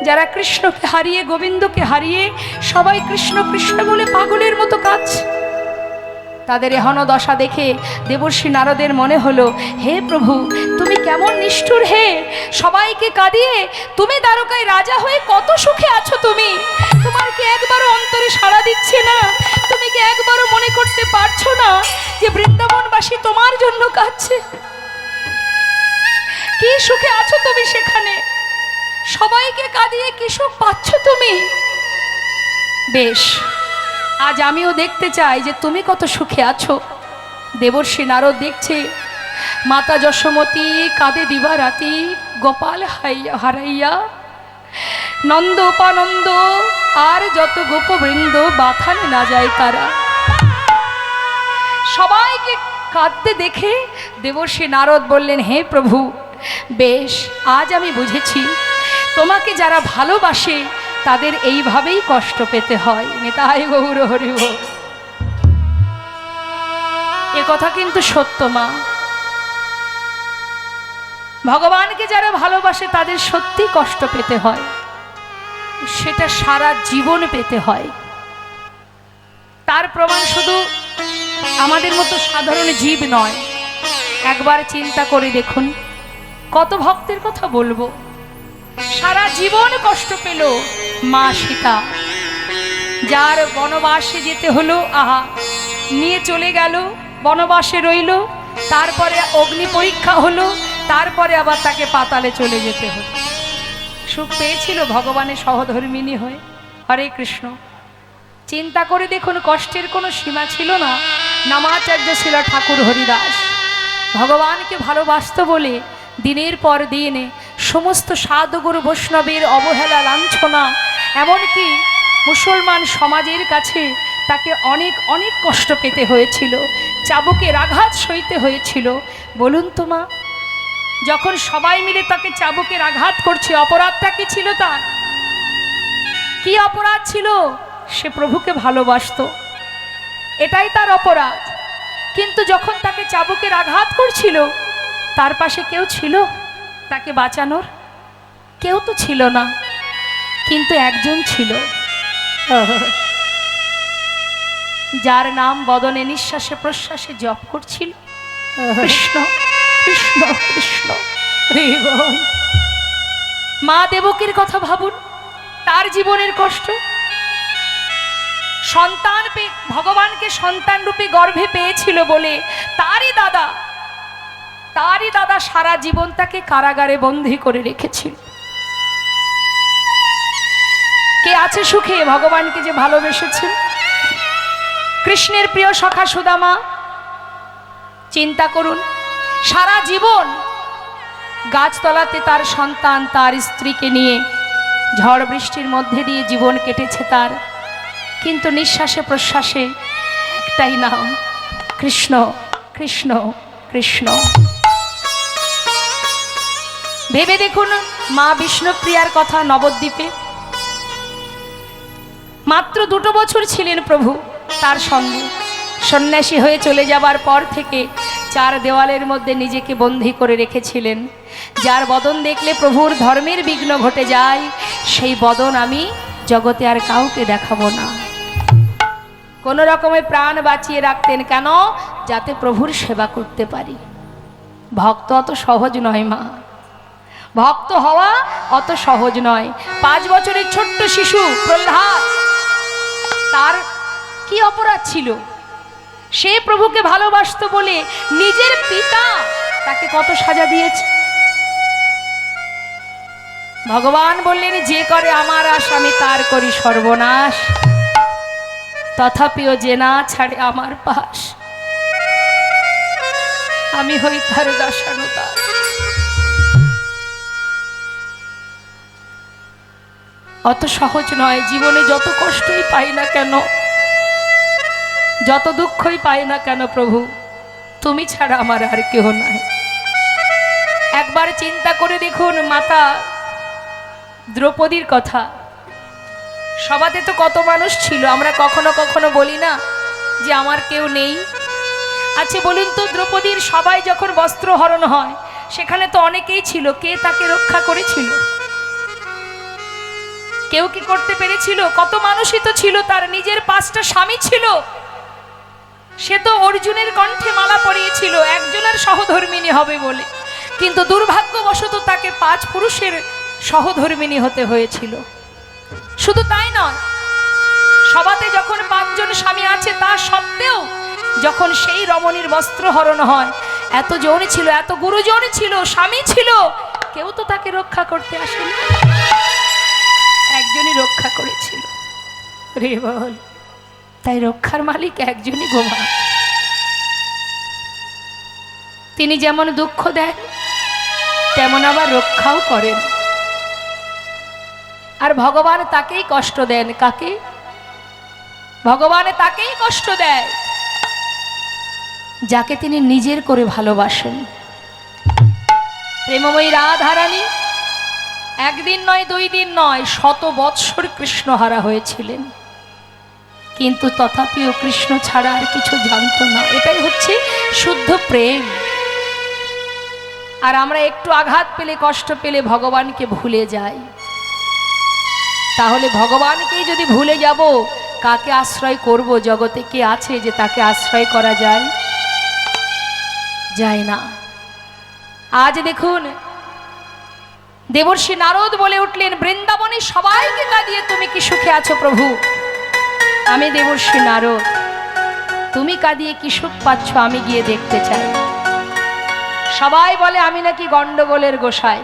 যারা কৃষ্ণকে হারিয়ে, গোবিন্দকে হারিয়ে সবাই কৃষ্ণ কৃষ্ণ বলে পাগলের মতো কাঁদছে, তাদের এহন দশা দেখে দেবর্ষি নারদের মনে হলো, হে প্রভু তুমি কেমন নিষ্ঠুর, হে সবাইকে কাঁদিয়ে তুমি দ্বারকায় রাজা হয়ে কত সুখে আছো, তুমি তোমার কি একবারও অন্তরে সাড়া দিচ্ছে না? তুমি কি একবারও মনে করতে পারছো না যে বৃন্দাবনবাসী তোমার জন্য কাঁদছে? কি সুখে আছো তুমি সেখানে, সবাইকে কাঁদিয়ে কি সুখ পাচ্ছ তুমি? বেশ, আজ আমিও দেখতে চাই যে তুমি কত সুখে আছো। দেবর্ষি নারদ দেখছে মাতা যশোমতী কাঁদে দিবারাতি, গোপাল হারাইয়া নন্দ উপানন্দ আর যত গোপবৃন্দ বাথানে না যায় কারা। সবাইকে কাঁদতে দেখে দেবর্ষি নারদ বললেন, হে প্রভু বেশ, আজ আমি বুঝেছি তোমাকে যারা ভালোবাসে তাদের এইভাবেই কষ্ট পেতে হয়। নিতাই গৌর হরি বল। এ কথা কিন্তু সত্য মা, ভগবানকে যারা ভালোবাসে তাদের সত্যি কষ্ট পেতে হয়, সেটা সারা জীবন পেতে হয়। তার প্রমাণ শুধু আমাদের মতো সাধারণ জীব নয়, একবার চিন্তা করে দেখুন কত ভক্তের কথা বলবো সারা জীবন কষ্ট পেল মা সীতা, যার বনবাসে যেতে হলো, আহা নিয়ে চলে গেল, বনবাসে রইল, তারপরে অগ্নি পরীক্ষা হলো, তারপরে আবার তাকে পাতালে চলে যেতে হলো। সুখ পেয়েছিল ভগবানের সহধর্মিণী হয়ে। হরে কৃষ্ণ। চিন্তা করে দেখুন কষ্টের কোনো সীমা ছিল না। নামাচার্য ছিল ঠাকুর হরিদাস, ভগবানকে ভালোবাসত বলে দিনের পর দিন সমস্ত সাধুগুরু বৈষ্ণবের অবহেলা, লাঞ্ছনা, এমনকি মুসলমান সমাজের কাছে তাকে অনেক অনেক কষ্ট পেতে হয়েছিল, চাবুকের আঘাত সইতে হয়েছিল। বলুন তো মা, যখন সবাই মিলে তাকে চাবুকের আঘাত করছে, অপরাধটা কি ছিল তার? কি অপরাধ ছিল? সে প্রভুকে ভালোবাসতো, এটাই তার অপরাধ। কিন্তু যখন তাকে চাবুকের আঘাত করছিল, তার পাশে কেউ ছিল তাকে বাঁচানোর? কেউ তো ছিল না, কিন্তু একজন ছিল, যার নাম বদনে নিঃশ্বাসে প্রশ্বাসে জপ করছিল, কৃষ্ণ কৃষ্ণ কৃষ্ণ। মা দেবকীর কথা ভাবুন, তার জীবনের কষ্ট। সন্তান ভগবানকে সন্তান রূপে গর্ভে পেয়েছিল বলে তারই দাদা সারা জীবন তাকে কারাগারে বন্দী করে রেখেছিল। কে আছে সুখে ভগবানকে যে ভালোবেসেছেন? কৃষ্ণের প্রিয় সখা সুদামা, চিন্তা করুন সারা জীবন গাছতলাতে তার সন্তান, তার স্ত্রীকে নিয়ে ঝড় বৃষ্টির মধ্যে দিয়ে জীবন কেটেছে তার, কিন্তু নিঃশ্বাসে প্রশ্বাসে একটাই নাম, কৃষ্ণ কৃষ্ণ কৃষ্ণ। ভেবে দেখুন মা বিষ্ণুপ্রিয়ার কথা। নবদ্বীপে মাত্র 2 বছর ছিলেন প্রভু তার সঙ্গে। সন্ন্যাসী হয়ে চলে যাবার পর থেকে 4 দেওয়ালের মধ্যে নিজেকে বন্দী করে রেখেছিলেন। যার বদন দেখলে প্রভুর ধর্মের বিঘ্ন ঘটে যায়, সেই বদন আমি জগতে আর কাউকে দেখাবো না। কোন রকমে প্রাণ বাঁচিয়ে রাখতেন, কেন? যাতে প্রভুর সেবা করতে পারি। ভক্ত অত সহজ নয় মা, ভক্ত হওয়া অত সহজ নয়। 5 বছরের ছোট্ট শিশু প্রহ্লাদ, তার কি অপরাধ ছিল? সে প্রভুকে ভালোবাসতো বলে নিজের পিতা তাকে কত সাজা দিয়েছে। ভগবান বললেন, যে করে আমার আশ আমি তার করি সর্বনাশ, তথাপিও যে না ছাড়ে আমার পাশ, আমি হই তার দাসানুদাস। অত সহজ নয়। জীবনে যত কষ্টই পাই না কেন, যত দুঃখই পাই না কেন, প্রভু তুমি ছাড়া আমার আর কেউ নাই। একবার চিন্তা করে দেখুন মাতা দ্রৌপদীর কথা। সভাতে তো কত মানুষ ছিল, আমরা কখনো কখনো বলি না যে আমার কেউ নেই। আচ্ছা বলুন তো, দ্রৌপদীর সবাই যখন বস্ত্রহরণ হয় সেখানে তো অনেকেই ছিল, কে তাকে রক্ষা করেছিল? কেউ কি করতে পেরেছিল? কত মানুষই তো ছিল, তার নিজের 5টা স্বামী ছিল, সে তো অর্জুনের কণ্ঠে মালা পরিয়েছিল একজনের সহধর্মিণী হবে বলে, কিন্তু দুর্ভাগ্যবশত তাকে 5 পুরুষের সহধর্মিণী হতে হয়েছিল। শুধু তাই নয়, সভাতে যখন 5 জন স্বামী আছে তা সত্ত্বেও যখন সেই রমণীর বস্ত্রহরণ হয়, এত জন ছিল, এত গুরুজন ছিল, স্বামী ছিল, কেউ তো তাকে রক্ষা করতে আসেনি, একজনই রক্ষা করেছিল। রে বল, তাই রক্ষার মালিক একজনই গোমা। তিনি যেমন দুঃখ দেন তেমন আবার রক্ষাও করেন। আর ভগবান তাকেই কষ্ট দেন। কাকে? ভগবান তাকেই কষ্ট দেয় যাকে তিনি নিজের করে ভালোবাসেন। প্রেমময়ী রাধারানী একদিন নয়, 2 দিন নয়, 100 বৎসর কৃষ্ণহারা হয়েছিলেন, কিন্তু তথাপিও কৃষ্ণ ছাড়া আর কিছু জানত না। এটাই হচ্ছে শুদ্ধ প্রেম। আর আমরা একটু আঘাত পেলে, কষ্ট পেলে ভগবানকে ভুলে যাই। তাহলে ভগবানকেই যদি ভুলে যাব, কাকে আশ্রয় করব? জগতে কে আছে যে তাকে আশ্রয় করা যায়? যায় না। আজ দেখুন, দেবর্ষি নারদ বলে উঠলেন, বৃন্দাবনে সবাইকে কাঁদিয়ে তুমি কি সুখে আছো প্রভু? আমি দেবর্ষি নারদ, তুমি কাঁদিয়ে কি সুখ পাচ্ছ আমি গিয়ে দেখতে চাই। সবাই বলে আমি নাকি গন্ডগোলের গোসাই,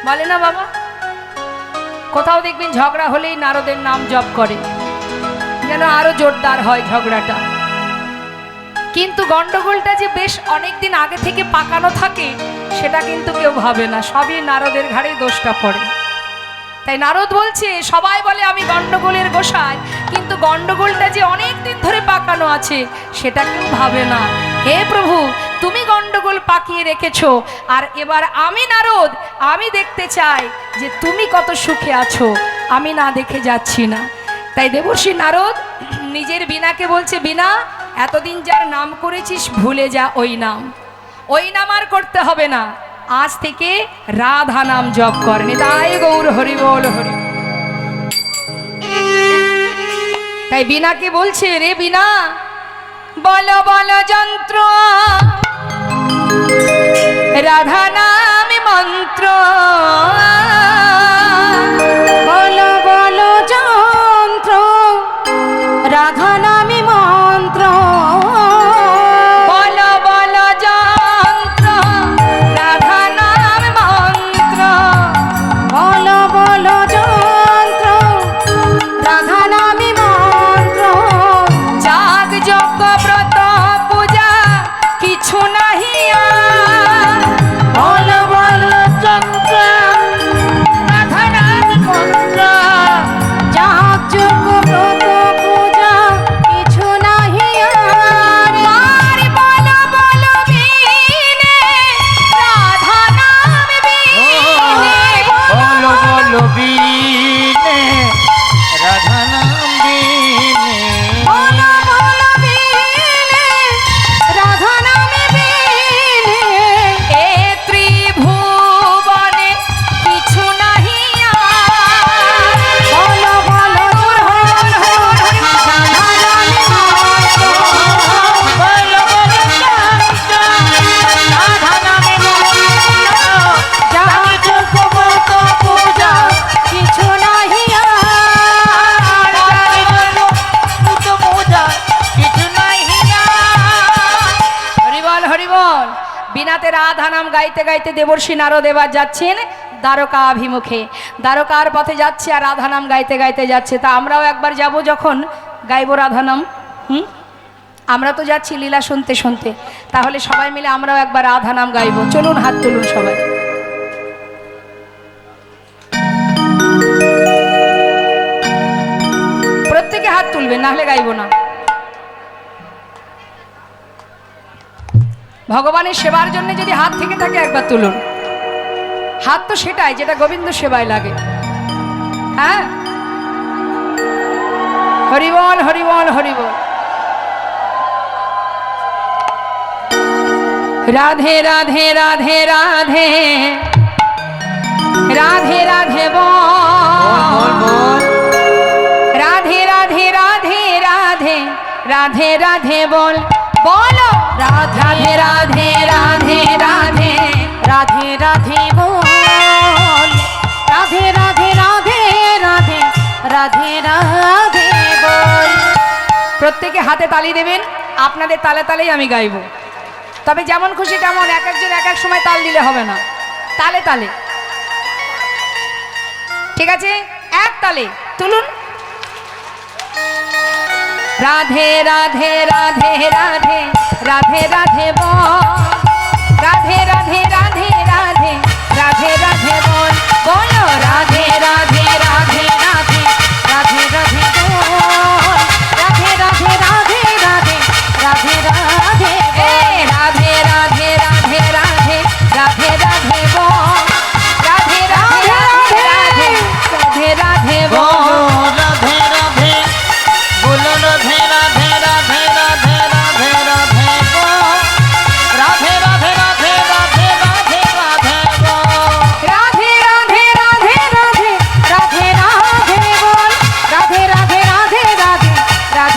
বলে না বাবা? কোথাও দেখবেন ঝগড়া হলেই নারদের নাম জপ করে, যেন আরো জোরদার হয় ঝগড়াটা। কিন্তু গন্ডগোলটা যে বেশ অনেকদিন আগে থেকে পাকানো থাকে সেটা কিন্তু কেউ ভাবে না, সবই নারদের ঘাড়েই দোষটা পড়ে। তাই নারদ বলছে, সবাই বলে আমি গন্ডগোলের গোসাই, কিন্তু গন্ডগোলটা যে অনেক দিন ধরে পাকানো আছে সেটা কেউ ভাবে না। হে প্রভু, তুমি গন্ডগোল পাকিয়ে রেখেছো, আর এবার আমি নারদ, আমি দেখতে চাই যে তুমি কত সুখে আছো, আমি না দেখে যাচ্ছি না। তাই দেবর্ষি নারদ নিজের বীণাকে বলছে, বীণা, এতদিন যার নাম করেছিস ভুলে যা ওই নাম, ওই নাম আর করতে হবে না, আজ থেকে রাধা নাম জপ কর। নিতাই গৌর হরি বল হরি। তাই বীণাকে বলছে, রে বীণা, বলো বলো যন্ত্র, রাধা নামে মন্ত্র, বলো বলো যন্ত্র, রাধা নামে মন্ত্র, বলো বলো যন্ত্র, রাধা নামে মন্ত্র, বলো বলো যন্ত্র, রাধা নামে মন্ত্র, যাগ যজ্ঞ ব্রত পূজা কিছু নাহি আর। বলো বলো যন্ত্র, রাধা নামে মন্ত্র, যাগ যজ্ঞ ব্রত পূজা কিছু নাহি আর। মারি বলো বলো বীণে, রাধা নামে বীণে, বলো বলো বীণে, রাধা নাম বীণে, বলো বলো বীণে, রাধা নামে বীণে, এ ত্রিভুবনে কিছু নাহি আর। বলো বলো যন্ত্র, রাধা নামে মন্ত্র, বলো বলো যন্ত্র, রাধা নামে মন্ত্র, যাগ যজ্ঞ ব্রত পূজা কিছু নাহি আর। যাগে জন্য পুত পূজা কিছু নাই হিয়ার। হরিবল হরিবল। বিনাতে রাধা নাম গাইতে গাইতে দেবর্ষি নারদ এবার যাচ্ছেন দ্বারকা অভিমুখে, দ্বারকার পথে যাচ্ছে আর রাধা নাম গাইতে গাইতে যাচ্ছে। তা আমরাও একবার যাব, যখন গাইব রাধা নাম। আমরা তো যাচ্ছি লীলা শুনতে শুনতে, তাহলে সবাই মিলে আমরাও একবার রাধা নাম গাইব। চলুন, হাত তুলুন সবাই। প্রত্যেকে হাত তুলবেন, নাহলে গাইব না। ভগবানের সেবার জন্য যদি হাত থেকে থাকে একবার তুলুন। হাত তো সেটাই যেটা গোবিন্দ সেবায় লাগে। হ্যাঁ, হরিবল হরিবল হরিবল। রাধে রাধে রাধে রাধে রাধে রাধে বল। রাধে রাধে বল বলো রাধে রাধে রাধে রাধে রাধে রাধে বল রাধে রাধে রাধে রাধে রাধে রাধে বল। প্রত্যেকে হাতে তালি দেবেন, আপনাদের তালে তালেই আমি গাইব। তবে যেমন খুশি তেমন এক একজন এক এক সময় তাল দিলে হবে না, তালে তালে, ঠিক আছে? এক তালে তুলুন। রাধে রাধে রাধে রাধে রাধে রাধে বল রাধে রাধে রাধে রাধে রাধে রাধে বল বলো রাধে রাধে রাধে রাধে রাধে রাধে বল রাধে রাধে রাধে রাধে রাধে রাধে এ রাধে রাধে রাধে রাধে রাধে রাধে বল রাধে রাধে রাধে রাধে রাধে রাধে বল রাধে রাধে বলো রাধে রাধে রাধে রাধে রাধে রাধে গো রাধে রাধে রাধে রাধে রাধে রাধে গো রাধে রাধে রাধে রাধে রাধে রাধে বল রাধে রাধে রাধে রাধে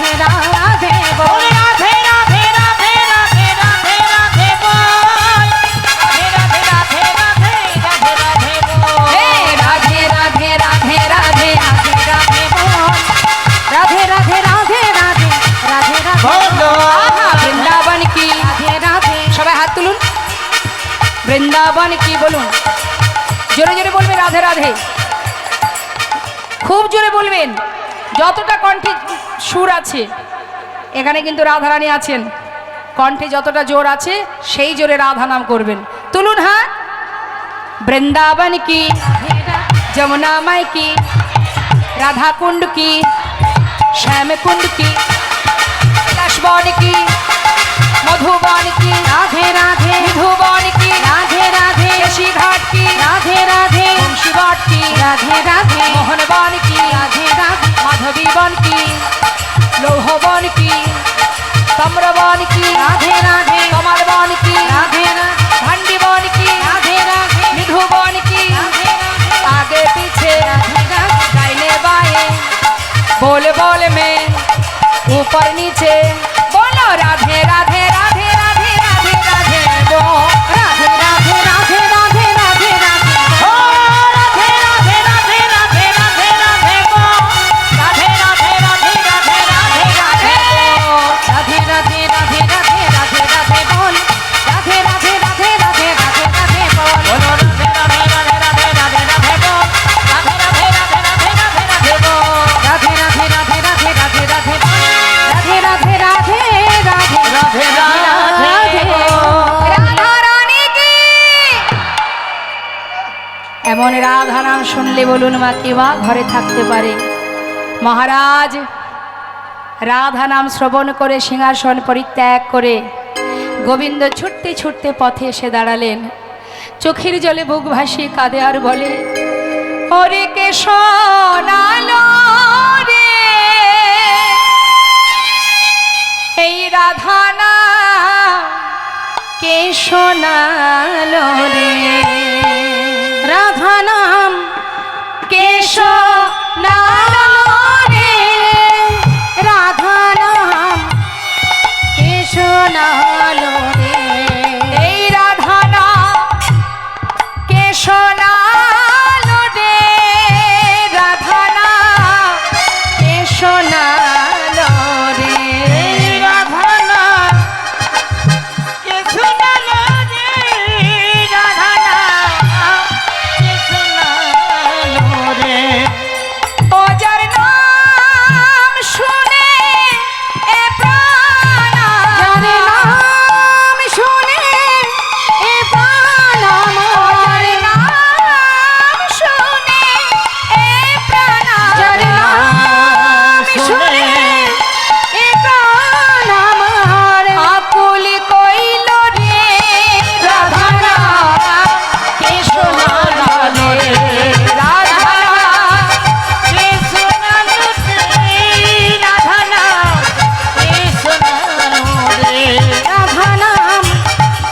রাধে রাধে বল রাধে রাধে রাধে রাধে রাধে রাধে গো রাধে রাধে রাধে রাধে রাধে গো এ রাধে রাধে রাধে রাধে রাধে রাধে বল রাধে রাধে রাধে রাধে রাধে রাধে বলো আহা বৃন্দাবন কি রাধে রাধে সবাই হাত তুলুন। বৃন্দাবন কি বলুন, জোরে জোরে বলবেন রাধে রাধে, খুব জোরে বলবেন, যতটা কণ্ঠে সুর আছে। এখানে কিন্তু রাধারানী আছেন, কণ্ঠে যতটা জোর আছে সেই জোরে রাধা নাম করবেন। তুলুন হাত। বৃন্দাবন কি, যমুনা মাই কি, রাধা কুंड की, श्याम कुंड की, कैलाशवन की, मधुबन की, राधे राधे मधुबन की, राधे राधे केशी घाट की, राधे राधे वंशी घाट की, राधे राधे मोहनवन की, राधे राधे माधवी वन की, लोहवन की, तम्रवन की, राधे राधे कमल वन की, राधे राधे भंडी वन की, राधे राधे मधुबन की, आगे पीछे दाहिने बाएं बोल बोल में ऊपर नीचे बोलो राधे राधे राधे राधे राधे राधे बोल राधे राधे राधे राधे राधे राधे ओ राधे राधे राधे राधे राधे राधे गो राधे राधे राधे राधे राधे राधे गो राधे राधे राधे राधे राधे राधे बोल राधे राधे राधे राधे राधे राधे बोल बोलो राधे राधे राधे राधे राधे राधे गो राधे राधे राधे राधे राधे राधे गो राधे राधे राधे राधे राधे राधे बोल राधे राधे राधे राधे राधे राधे गो রাধা রানী কি এমন রাধা নাম শুনলে বলুন মা কে মা ঘরে থাকতে পারে। মহারাজ রাধা নাম শ্রবণ করে সিংহাসন পরিত্যাগ করে গোবিন্দ ছুটতে ছুটতে পথে এসে দাঁড়ালেন। চোখের জলে বুক ভাসিয়ে কাঁদে আর বলে ওরে কে শোনালো রে এই রাধা নাম কে শোনালো রে राधा नाम কে শোনালো রে राधा नाम कृष्ण लो रे এই রাধা নাম কে শোনালো রে রাধা নাম কে শোনালো রে রাধা নাম কে শোনালো রে রাধা নাম কে শোনালো রে ও যার নাম শুনে এ প্রাণ যার নাম শুনে এ প্রাণ আমার নাম শুনে এ প্রাণ যার নাম শুনে এ প্রাণ আমার আকুল কইল রে রাধা নাম কে শোনালো রে রাধা নাম কে শোনালো রে রাধা নাম কে শোনালো রে রাধা নাম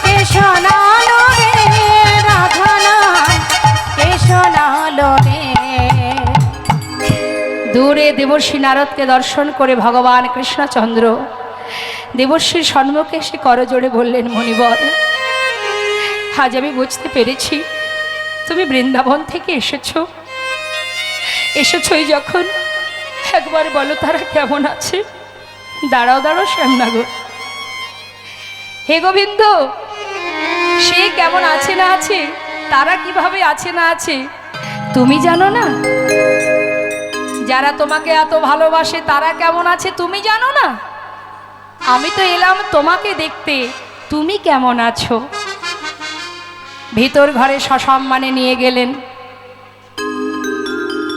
কে শোনালো রে রাধা নাম কে শোনালো রে দূরে দেবর্ষী নারদকে দর্শন করে ভগবান কৃষ্ণচন্দ্র দেবর্ষীর সম্মুখে এসে করজোড়ে বললেন, মণিবর, আজ আমি বুঝতে পেরেছি তুমি বৃন্দাবন থেকে এসেছই যখন, একবার বলো তারা কেমন আছে। দাঁড়াও দাঁড়াও শ্যামনগর, হে গোবিন্দ, সে কেমন আছে না আছে, তারা কিভাবে আছে না আছে তুমি জানো না? যারা তোমাকে এত ভালোবাসে তারা কেমন আছে তুমি জানো না? আমি তো এলাম তোমাকে দেখতে, তুমি কেমন আছো। ভিতর ঘরে সসম্মানে নিয়ে গেলেন,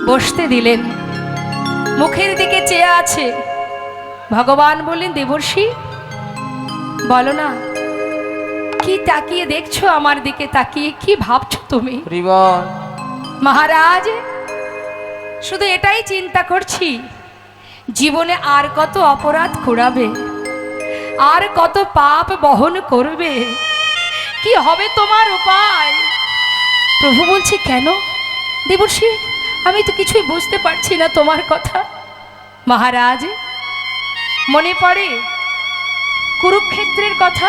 বসতে দিলেন, মুখের দিকে চেয়ে আছে। ভগবান বললেন, দেবর্ষী বলো না, কি তাকিয়ে দেখছো আমার দিকে তাকিয়ে, কি ভাবছো তুমি? মহারাজ, শুধু এটাই চিন্তা করছি, জীবনে আর কত অপরাধ কুড়াবে, আর কত পাপ বহন করবে, কি হবে তোমার উপায়? প্রভু বলছে, কেন দেবর্ষী, আমি তো কিছুই বুঝতে পারছি না তোমার কথা। মহারাজ, মনে পড়ে কুরুক্ষেত্রের কথা,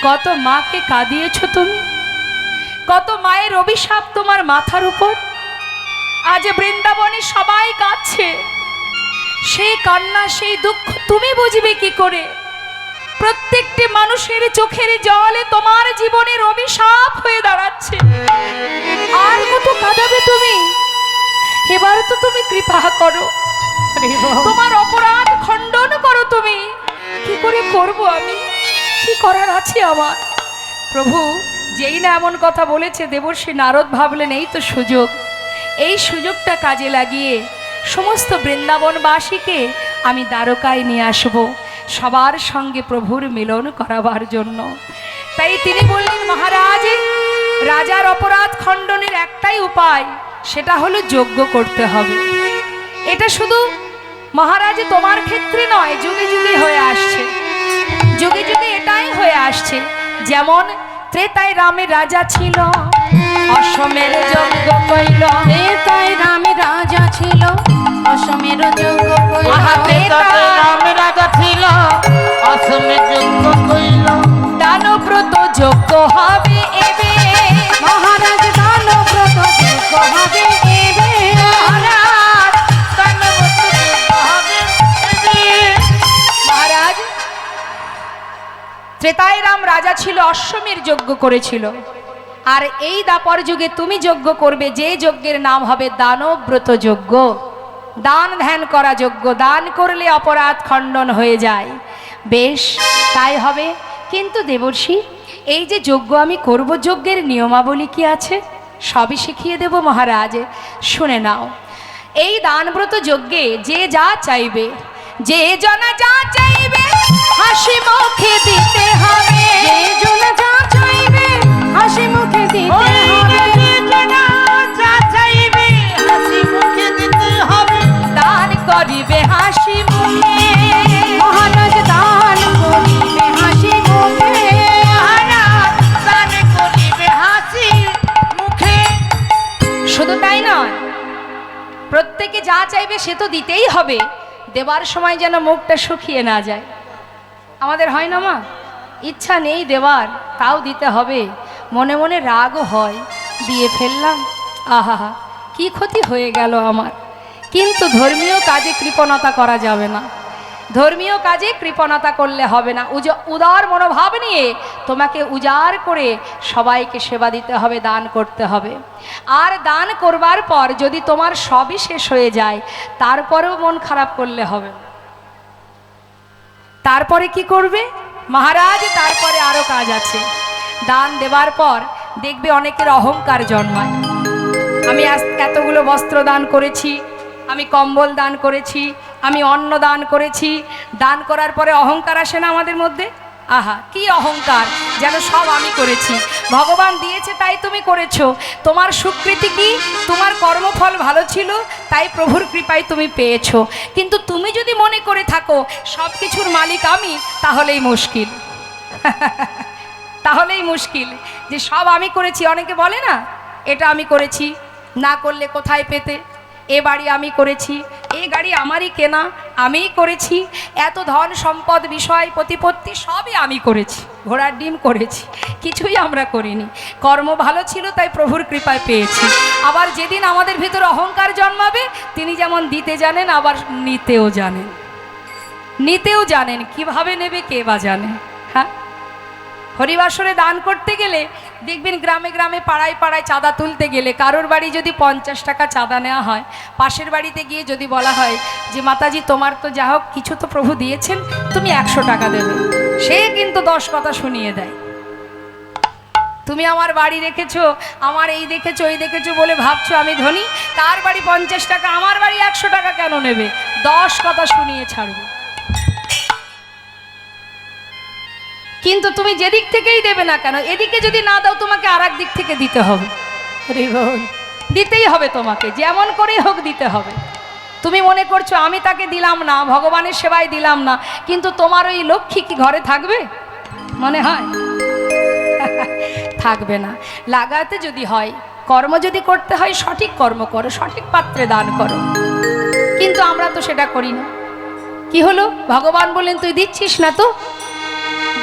কত মাকে কাঁদিয়েছ তুমি, কত মায়ের অভিশাপ তোমার মাথার উপর। আজ বৃন্দাবনে সবাই কাঁদছে, সেই কান্না সেই দুঃখ তুমি বুঝবে কি করে? প্রত্যেকটি মানুষের চোখের জলে তোমার জীবনের অভিশাপ হয়ে দাঁড়াচ্ছে। আর কত কাঁদাবে তুমি? এবার তো তুমি কৃপা করো, তোমার অপরাধ খণ্ডন করো। তুমি কি করে করব আমি, কি করার আছে আমার? প্রভু যেই না এমন কথা বলেছে, দেবর্ষী নারদ ভাবলেন, এই তো সুযোগ, এই সুযোগটা কাজে লাগিয়ে সমস্ত বৃন্দাবনবাসীকে আমি দ্বারকায় নিয়ে আসব, সবার সঙ্গে প্রভুর মিলন করাবার জন্য। তাই তিনি বললেন, মহারাজ, রাজার অপরাধ খণ্ডনের একটাই উপায়, সেটা হলো যজ্ঞ করতে হবে। এটা শুধু মহারাজ তোমার ক্ষেত্রে নয়, যুগে যুগে হয়ে আসছে, যুগে যুগে এটাই হয়ে আসছে। যেমন ত্রেতায় রামের রাজা ছিল, অশ্বমের যজ্ঞ কইল। ত্রেতায় রামের রাজা ছিল, অশ্বমের যজ্ঞ কইল। রামের রাজা ছিল, অশ্বমের যজ্ঞ কইল। দানব্রত যজ্ঞ হবে এবে, মহারাজ দানব্রত যজ্ঞ হবে এবে। মহারাজ, ত্রেতায় রাম রাজা ছিল, অশ্বমের যজ্ঞ করেছিল। আর এই দাপর যুগে তুমি যজ্ঞ করবে, যে যজ্ঞের নাম হবে দানব্রত যজ্ঞ, দান ধ্যান করা যজ্ঞ। দান করলে অপরাধ খণ্ডন হয়ে যায়। বেশ, তাই হবে। কিন্তু দেবর্ষী, এই যে যজ্ঞ আমি করব, যজ্ঞের নিয়মাবলী কি আছে সবই শিখিয়ে দেব মহারাজ। শুনে নাও, এই দানব্রত যজ্ঞে যে যা চাইবে, যে জনা যা চাইবে, হাসি মুখে দিতে হবে। যে জন যা চাইবে, হাসি মুখে দিতে হবে। দান করিবে হাসি মুখে, মহারাজ দান করিবে হাসি মুখে। শুধু তাই নয়, প্রত্যেকে যা চাইবে সে তো দিতেই হবে। দেবার সময় যেন মুখটা শুকিয়ে না যায়। আমাদের হয় না মা, ইচ্ছা নেই দেবার, তাও দিতে হবে, মনে মনে রাগও হয়, দিয়ে ফেললাম, আহা কি ক্ষতি হয়ে গেল আমার। কিন্তু ধর্মীয় কাজে কৃপণতা করা যাবে না, ধর্মীয় কাজে কৃপণতা করলে হবে না। উদার মনোভাব নিয়ে তোমাকে উজাড় করে সবাইকে সেবা দিতে হবে, দান করতে হবে। আর দান করবার পর যদি তোমার সবই শেষ হয়ে যায়, তারপরেও মন খারাপ করলে হবে। তারপরে কি করবে মহারাজ? তারপরে আরো কাজ আছে। দান দেবার পর দেখবে অনেকের অহংকার জন্মায়। আমি এতগুলো বস্ত্র দান করেছি, আমি কম্বল দান করেছি, আমি অন্ন দান করেছি। দান করার পরে অহংকার আসে না আমাদের মধ্যে? আহা কি অহংকার, যেন সব আমি করেছি, ভগবান দিয়েছে তাই তুমি করেছো। তোমার স্বীকৃতি কি? তোমার কর্মফল ভালো ছিল তাই প্রভুর কৃপায় তুমি পেয়েছো। কিন্তু তুমি যদি মনে করে থাকো সব কিছুর মালিক আমি, তাহলেই মুশকিল তাহলেই মুশকিল। যে সব আমি করেছি, অনেকে বলে না এটা আমি করেছি, না করলে কোথায় পেতে, এ বাড়ি আমি করেছি, এই গাড়ি আমারই কেনা, আমিই করেছি, এত ধন সম্পদ বিষয় প্রতিপত্তি সবই আমি করেছি, ঘোড়ার ডিম করেছি, কিছুই আমরা করিনি। কর্ম ভালো ছিল তাই প্রভুর কৃপায় পেয়েছি। আবার যেদিন আমাদের ভিতর অহংকার জন্মাবে তিনি যেমন দিতে জানেন আবার নিতেও জানেন, নিতেও জানেন, কিভাবে নেবে কে বা জানে। হ্যাঁ, হরিবাসরে দান করতে গেলে দেখবেন গ্রামে গ্রামে পাড়ায় পাড়ায় চাঁদা তুলতে গেলে কারোর বাড়ি যদি 50 টাকা চাঁদা নেওয়া হয়, পাশের বাড়িতে গিয়ে যদি বলা হয় যে মাতাজি তোমার তো যা হোক কিছু তো প্রভু দিয়েছেন, তুমি 100 টাকা দেবে, সে কিন্তু 10 কথা শুনিয়ে দেয়। তুমি আমার বাড়ি রেখেছো, আমার এই দেখেছো ওই দেখেছো বলে ভাবছো আমি ধনী, তার বাড়ি 50 টাকা, আমার বাড়ি 100 টাকা কেন নেবে, 10 কথা শুনিয়ে ছাড়বে। কিন্তু তুমি যেদিক থেকেই দেবে না কেন, এদিকে যদি না দাও তোমাকে আর দিক থেকে দিতে হবে, দিতেই হবে তোমাকে, যেমন করেই হোক দিতে হবে। তুমি মনে করছো আমি তাকে দিলাম না, ভগবানের সেবায় দিলাম না, কিন্তু তোমার ওই লক্ষ্মী কি ঘরে থাকবে? মনে হয় থাকবে না। লাগাতে যদি হয়, কর্ম যদি করতে হয়, সঠিক কর্ম করো, সঠিক পাত্রে দান করো, কিন্তু আমরা তো সেটা করি না। কি হলো, ভগবান বলেন তুই দিচ্ছিস না তো,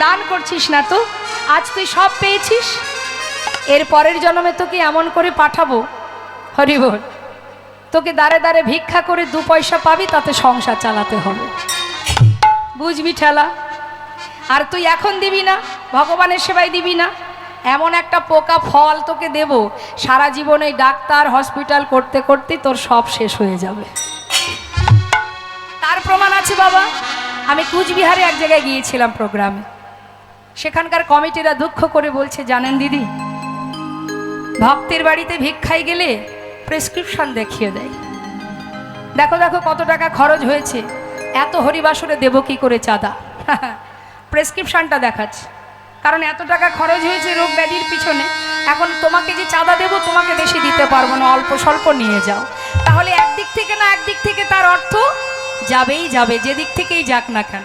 দান করছিস না তো, আজ তুই সব পেয়েছিস, এর পরের জন্মে তোকে এমন করে পাঠাবো, হরি বল, তোকে দাঁড়ে দাঁড়ে ভিক্ষা করে 2 পয়সা পাবি, তাতে সংসার চালাতে হবে, বুঝবি ঠেলা। আর তুই এখন দিবি না, ভগবানের সেবায় দিবি না, এমন একটা পোকা ফল তোকে দেব, সারা জীবনে ডাক্তার হসপিটাল করতে করতে তোর সব শেষ হয়ে যাবে। তার প্রমাণ আছে বাবা। আমি কুচবিহারে এক জায়গায় গিয়েছিলাম প্রোগ্রামে, সেখানকার কমিটিরা দুঃখ করে বলছে জানেন দিদি, ভক্তের বাড়িতে ভিক্ষায় গেলে প্রেসক্রিপশন দেখিয়ে দেয়, দেখো দেখো কত টাকা খরচ হয়েছে, এত হরিবাসরে দেব কি করে চাঁদা, প্রেসক্রিপশনটা দেখাচ্ছে, কারণ এত টাকা খরচ হয়েছে রোগ ব্যাধির পিছনে, এখন তোমাকে যে চাঁদা দেব তোমাকে বেশি দিতে পারবো না, অল্প স্বল্প নিয়ে যাও। তাহলে একদিক থেকে না একদিক থেকে তার অর্থ যাবেই যাবে, যেদিক থেকেই যাক না কেন।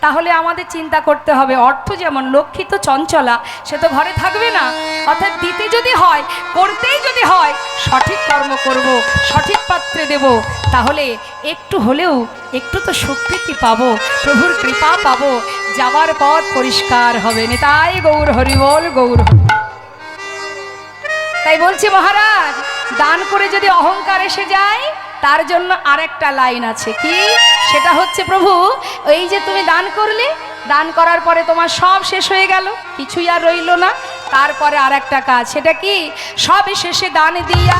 তাহলে আমাদের চিন্তা করতে হবে, অর্থ যেমন লক্ষ্মী তো চঞ্চলা, সে তো ঘরে থাকবে না, অর্থাৎ দিতে যদি হয়, করতেই যদি হয়, সঠিক কর্ম করব, সঠিক পাত্রে দেব, তাহলে একটু হলেও একটু তো স্বীকৃতি পাবো, প্রভুর কৃপা পাবো, যাবার পথ পরিষ্কার হবে। নিতাই গৌর হরিবল, গৌর হরি। তাই বলছি মহারাজ, দান করে যদি অহংকার এসে যায়, তার জন্য আরেকটা লাইন আছে, কি সেটা হচ্ছে প্রভু এই যে তুমি দান করলে, দান করার পরে তোমার সব শেষ হয়ে গেল, কিছুই আর রইল না, তারপরে আরেকটা কাজ, সেটা কি সব শেষে দান দিয়া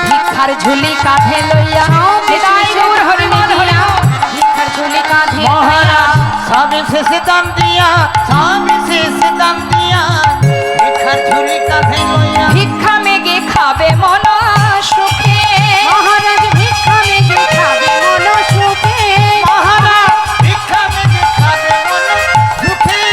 ভিক্ষার ঝুলি কাঁধে লইয়া, ভিক্ষার ঝুলি কাঁধে মহারাজ সব শেষে দান দিয়া, সব শেষে দান দিয়া, ভিক্ষার ঝুলি কাঁধে লইয়া, ভিক্ষা মেগে খাবে মন সুখে, মহারাজ ভিক্ষা মেগে খাবে মন সুখে, মহারাজ ভিক্ষা মেগে খাবে মন সুখে।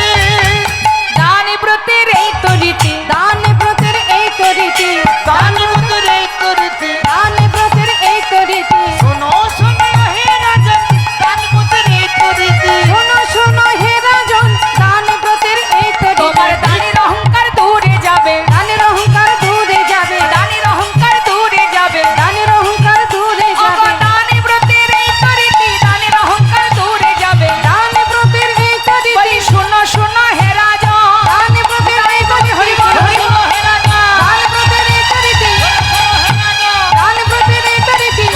দান ব্রতের এই তো রীতি, দান ব্রতের এই তো রীতি, দান ব্রতের এই তো রীতি, দান ব্রতের এই তো রীতি, শোনো শোনো হে রাজন, দান ব্রতের এই তো রীতি, শোনো শোনো হে রাজন, দান ব্রতের এই তো রীতি, তোমার দানের অহংকার দূরে যাবে, দানের অহংকার দূরে যাবে, দানের অহংকার দূরে যাবে, দানের অহংকার দূরে যাবে, দান ব্রতের এই তো রীতি, দানের অহংকার দূরে যাবে, দান ব্রতের এই তো রীতি, বলি শোনো শোনো হে রাজন, দান ব্রতের এই তো রীতি, হরি বল, হরি বল, হে রাজন, দান ব্রতের এই তো রীতি, দান ব্রতের এই তো রীতি,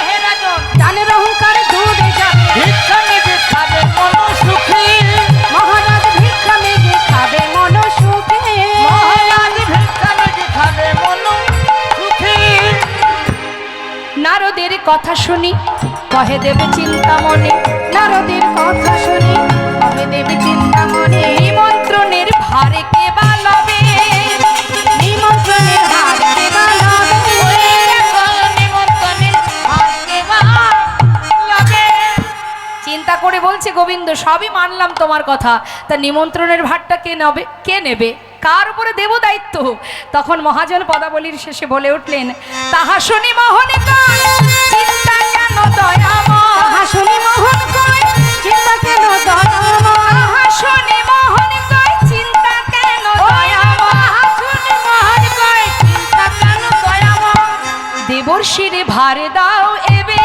হে রাজন, দানের অহংকার দূরে যাবে, ভিক্ষা মেগে খাবে মন সুখে, মহারাজ ভিক্ষা মেগে খাবে মন সুখে, মহারাজ ভিক্ষা মেগে খাবে মন সুখে। নারদের কথা শুনি কহে দেবে চিন্তা মনে, নারদের কথা শুনি কবে দেবে চিন্তা মনে, নিমন্ত্রণের ভারে কে বা লবে, নিমন্ত্রণের ভার দেবা লবে, চিন্তা করে বলছে গোবিন্দ সবই মানলাম তোমার কথা, তা নিমন্ত্রণের ভারটা কে নেবে, কে নেবে, কার উপরে দেব দায়িত্ব? তখন মহাজন পদাবলীর শেষে বলে উঠলেন, তাহা শুনি মোহনে কয় চিন্তা কেন দয়াময়, তাহা শুনি মোহন কয় চিন্তা কেন দয়াময়, তাহা শুনি মোহনে কয় চিন্তা কেন দয়াময়, তাহা শুনি মোহন কয় চিন্তা কেন দয়াময়, দেবর্ষির ভার দাও এবে,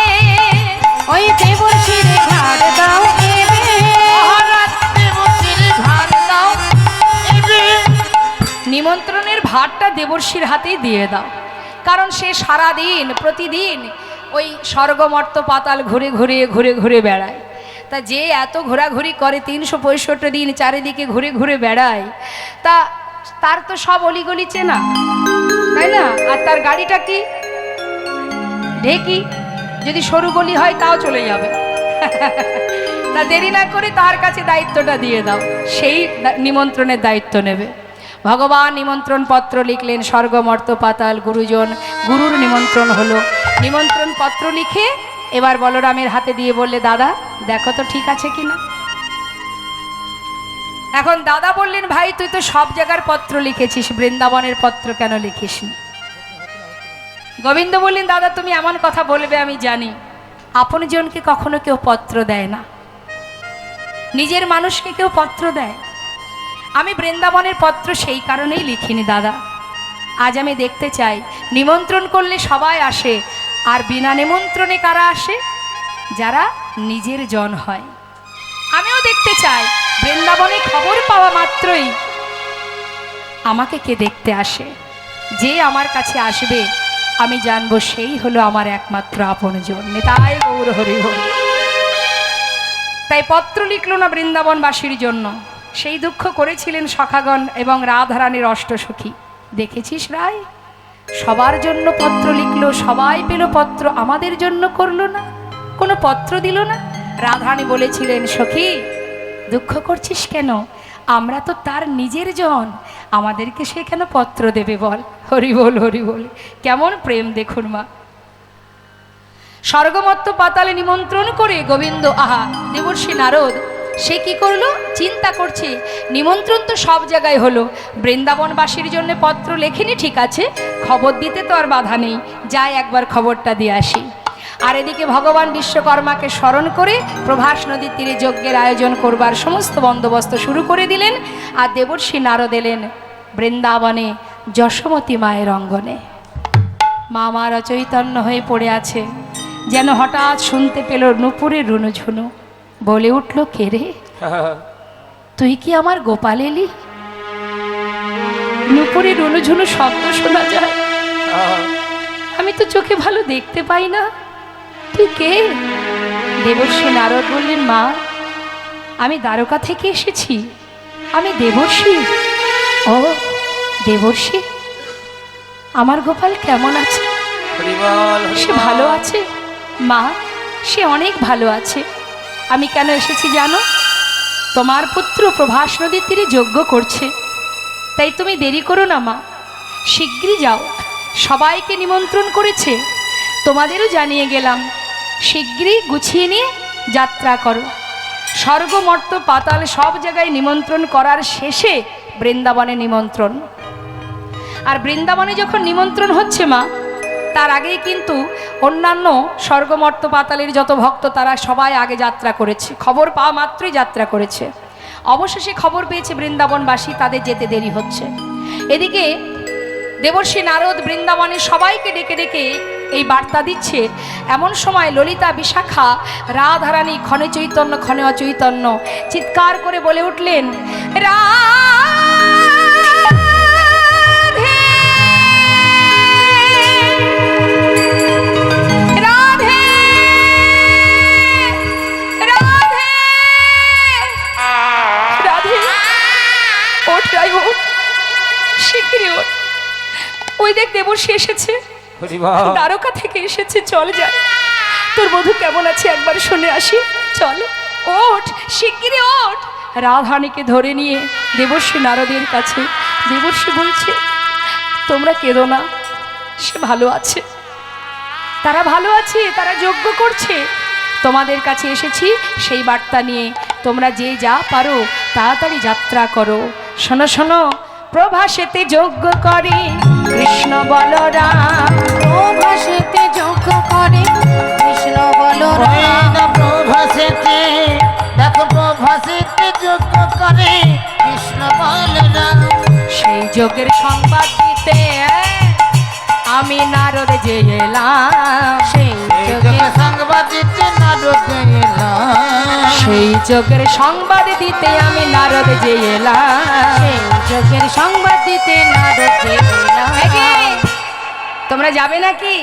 ওই দেবর্ষির ভার দাও এবে, মহারাজ দেবর্ষির ভার দাও এবে। নিমন্ত্রণের ভারটা দেবর্ষির হাতেই দিয়ে দাও। কারণ সে সারাদিন প্রতিদিন ওই স্বর্গমর্ত পাতাল ঘুরে ঘুরে ঘুরে ঘুরে বেড়ায়। তা যে এত ঘোরাঘুরি করে 365 দিন চারিদিকে ঘুরে ঘুরে বেড়ায়, তা তার তো সব অলিগলি চেনা, তাই না? আর তার গাড়িটা কি ঢেকি, যদি সরু গলি হয় তাও চলে যাবে। তা দেরি না করে তার কাছে দায়িত্বটা দিয়ে দাও, সেই নিমন্ত্রণের দায়িত্ব নেবে। ভগবান নিমন্ত্রণ পত্র লিখলেন, স্বর্গমর্ত পাতাল গুরুজন, গুরুর নিমন্ত্রণ হলো। নিমন্ত্রণ পত্র লিখে এবার বলরামের হাতে দিয়ে বললে, দাদা দেখো তো ঠিক আছে কিনা। এখন দাদা বললেন, ভাই তুই তো সব জায়গার পত্র লিখেছিস, বৃন্দাবনের পত্র কেন লিখিসনি? গোবিন্দ বললেন, দাদা তুমি এমন কথা বলবে আমি জানি, আপনজনকে কখনো কেউ পত্র দেয় না, নিজের মানুষকে কেউ পত্র দেয়। আমি বৃন্দাবনের পত্র সেই কারণেই লিখিনি দাদা। আজ আমি দেখতে চাই, নিমন্ত্রণ করলে সবাই আসে, আর বিনা নিমন্ত্রণে কারা আসে? যারা নিজের জন হয়। আমিও দেখতে চাই বৃন্দাবনে খবর পাওয়া মাত্রই আমাকে কে দেখতে আসে। যে আমার কাছে আসবে আমি জানবো সেই হলো আমার একমাত্র আপনজন। নিতাই গৌর হরি হরি। তাই পত্র লিখল না বৃন্দাবনবাসীর জন্য, সেই দুঃখ করেছিলেন সখাগণ এবং রাধারানীর অষ্টসখী। দেখেছিস রায়, সবার জন্য পত্র লিখলো, সবাই পেল পত্র, আমাদের জন্য করলো না, কোনো পত্র দিল না। রাধারানী বলেছিলেন, সখী দুঃখ করছিস কেন? আমরা তো তার নিজের জন, আমাদেরকে সে কেন পত্র দেবে বল? হরি বল হরি বল। কেমন প্রেম দেখুন মা। স্বর্গমত্ত পাতালে নিমন্ত্রণ করে গোবিন্দ, আহা দেবর্ষি নারদ সে কি করলো? চিন্তা করছে, নিমন্ত্রণ তো সব জায়গায় হলো, বৃন্দাবনবাসীর জন্য পত্র লেখেনি, ঠিক আছে, খবর দিতে তো আর বাধা নেই, যাই একবার খবরটা দিয়ে আসি। আর এদিকে ভগবান বিশ্বকর্মাকে স্মরণ করে প্রভাস নদীর তীরে যজ্ঞের আয়োজন করবার সমস্ত বন্দোবস্ত শুরু করে দিলেন। আর দেবর্ষি নারদ এলেন বৃন্দাবনে যশোমতী মায়ের অঙ্গনে। মা আমার অচৈতন্য হয়ে পড়ে আছে, যেন হঠাৎ শুনতে পেল নূপুরের রুনুঝুনু। বলে উঠল, কে রে, তুই কি আমার গোপাল এলি? নূপুরের রুনুঝুনু শব্দ শোনা যায়, আমি তো চোখে ভালো দেখতে পাই না, তুই কে? দেবর্ষি নারদ বললেন, মা আমি দ্বারকা থেকে এসেছি, আমি দেবর্ষি। ও দেবর্ষি, আমার গোপাল কেমন আছে? সে ভালো আছে মা, সে অনেক ভালো আছে। আমি কেন এসেছি জানো? তোমার পুত্র প্রভাস নদীর তীরে যজ্ঞ করছে, তাই তুমি দেরি করো না মা, শিগগিরই যাও, সবাইকে নিমন্ত্রণ করেছে, তোমাদেরও জানিয়ে গেলাম, শিগগিরই গুছিয়ে নিয়ে যাত্রা করো। স্বর্গমর্ত পাতাল সব জায়গায় নিমন্ত্রণ করার শেষে বৃন্দাবনে নিমন্ত্রণ। আর বৃন্দাবনে যখন নিমন্ত্রণ হচ্ছে মা, তার আগেই কিন্তু অন্যান্য স্বর্গমর্ত পাতালের যত ভক্ত তারা সবাই আগে যাত্রা করেছে, খবর পাওয়া মাত্রই যাত্রা করেছে। অবশেষে খবর পেয়েছে বৃন্দাবনবাসী, তাদের যেতে দেরি হচ্ছে। এদিকে দেবর্ষি নারদ বৃন্দাবনে সবাইকে ডেকে ডেকে এই বার্তা দিচ্ছে। এমন সময় ললিতা, বিশাখা, রাধারানী, ক্ষণে চৈতন্য ক্ষণে অচৈতন্য চিৎকার করে বলে উঠলেন, ওই দেখ দেবর্ষি এসেছে, দ্বারকা থেকে এসেছে, চল যাই, তোর বধূ কেমন আছে একবার শুনে আসি, চল ওঠ, শিগগিরই ওঠ। রাধারানীকে ধরে নিয়ে দেবর্ষি নারদের কাছে। দেবর্ষি বলছে, তোমরা কেঁদো না, সে ভালো আছে, তারা ভালো আছে, তারা যজ্ঞ করছে, তোমাদের কাছে এসেছি সেই বার্তা নিয়ে, তোমরা যে যা পারো তাড়াতাড়ি যাত্রা করো। শোনো শোনো, প্রভাসেতে যজ্ঞ করে কৃষ্ণ বলরাম, প্রভাসেতে যজ্ঞ করে কৃষ্ণ বলরাম, প্রভাসেতে দেখো, প্রভাসেতে যজ্ঞ করে কৃষ্ণ বলরাম। সেই যজ্ঞের সংবাদ দিতে আমি নারদ নারদ যে এলাম সেই এই যোগে যোগে সংবাদ দিতে নারদ এলাম সেই যোগের সংবাদ দিতে আমি নারদ যে এলাম সেই যোগের সংবাদ দিতে নারদ যে এলাম। একে, তোমরা যাবে নাকি?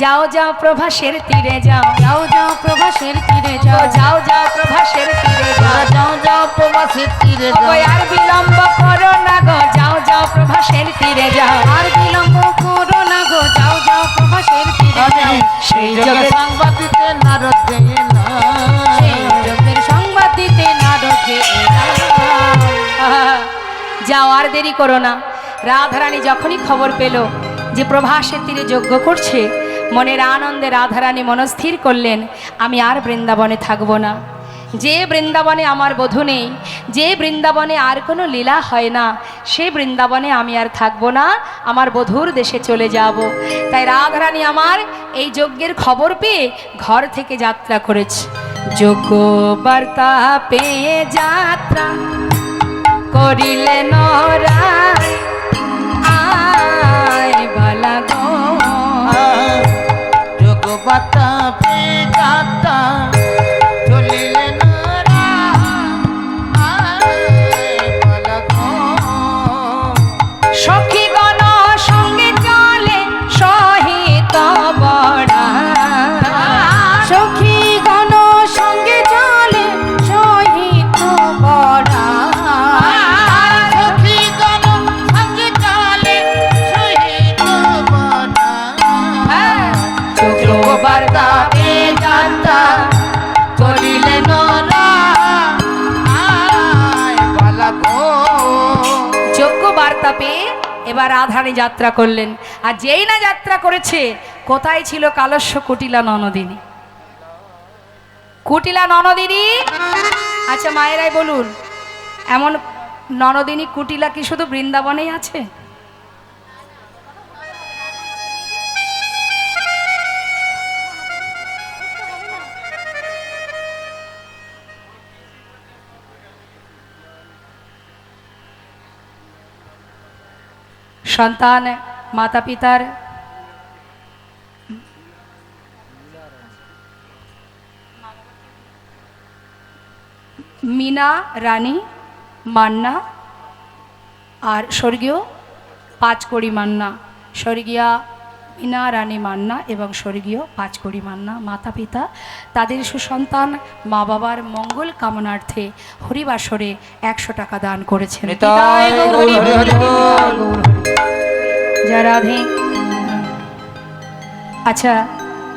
যাও যাও প্রভাসের তীরে যাও, যাও যাও প্রভাসের তীরে যাও যাও, যাও যাও প্রভাসের তীরে যাও, তোরা যাও যাও প্রবাসের তীরে যাও ওগো আর বিলম্ব করো না গো, যাও যাও প্রভাসের তীরে যাও। আর বিলম্ব করো না গো, যাও যাও প্রভাসের তীরে যাও। সেই যোগে সংবাদ দিতে নারদ এলাম সেই যোগের সংবাদ দিতে নারদ যে এলাম। আহা, যাও আর দেরি করো না। রাধারানী যখনই খবর পেল যে প্রভাসের তীরে যজ্ঞ করছে, মনের আনন্দে রাধারানী মনস্থির করলেন, আমি আর বৃন্দাবনে থাকবো না। যে বৃন্দাবনে আমার বধূ নেই, যে বৃন্দাবনে আর কোনো লীলা হয় না, সেই বৃন্দাবনে আমি আর থাকবো না, আমার বধূর দেশে চলে যাব। তাই রাধারানী আমার এই যজ্ঞের খবর পেয়ে ঘর থেকে যাত্রা করেছে। যজ্ঞ বার্তা পেয়ে যাত্রা করিলেন রায়, আয় বালা গো। যোগবাতা পেজাতা চলিলেন সখীগণ সঙ্গে চলে সহিত বড়া, সখী গণ সঙ্গে চলে সহিত বড়া, যোগবার্তা পেয়ে যাত্রা করিলেন যোগ্য বার্তা পেয়ে এবার রাধারানী যাত্রা করলেন। আর যেই না যাত্রা করেছে, কোথায় ছিল কালস্য কুটিলা ননদিনী? কুটিলা ননদিনী, আচ্ছা মায়েরাই বলুন, এমন ননদিনী কুটিলা কি শুধু বৃন্দাবনেই আছে? সন্তান মাতা পিতার মিনা রানী মান্না আর স্বর্গীয় পাঁচকড়ি মান্না, স্বর্গীয়া মিনা রানী মান্না এবং স্বর্গীয় পাঁচকড়ি মান্না মাতা পিতা তাদের সুসন্তান মা বাবার মঙ্গল কামনার্থে হরিবাসরে 100 টাকা দান করেছেন। নিতাই গৌর হরি হরি বল। জয় রাধে। আচ্ছা,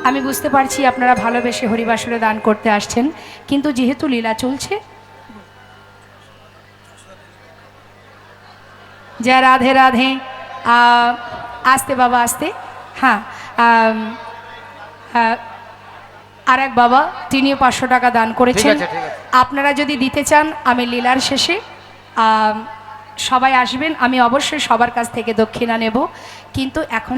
আমি বুঝতে পারছি আপনারা ভালোবেসে হরিবাসরে দান করতে আসছেন, কিন্তু যেহেতু লীলা চলছে, জয় রাধে রাধে। আস্তে বাবা আস্তে। হ্যাঁ, আর এক বাবা, তিনিও 500 টাকা দান করেছেন। ঠিক আছে। আপনারা যদি দিতে চান, আমি লীলার শেষে সবাই আসবেন, আমি অবশ্যই সবার কাছ থেকে দক্ষিণা নেব। কিন্তু এখন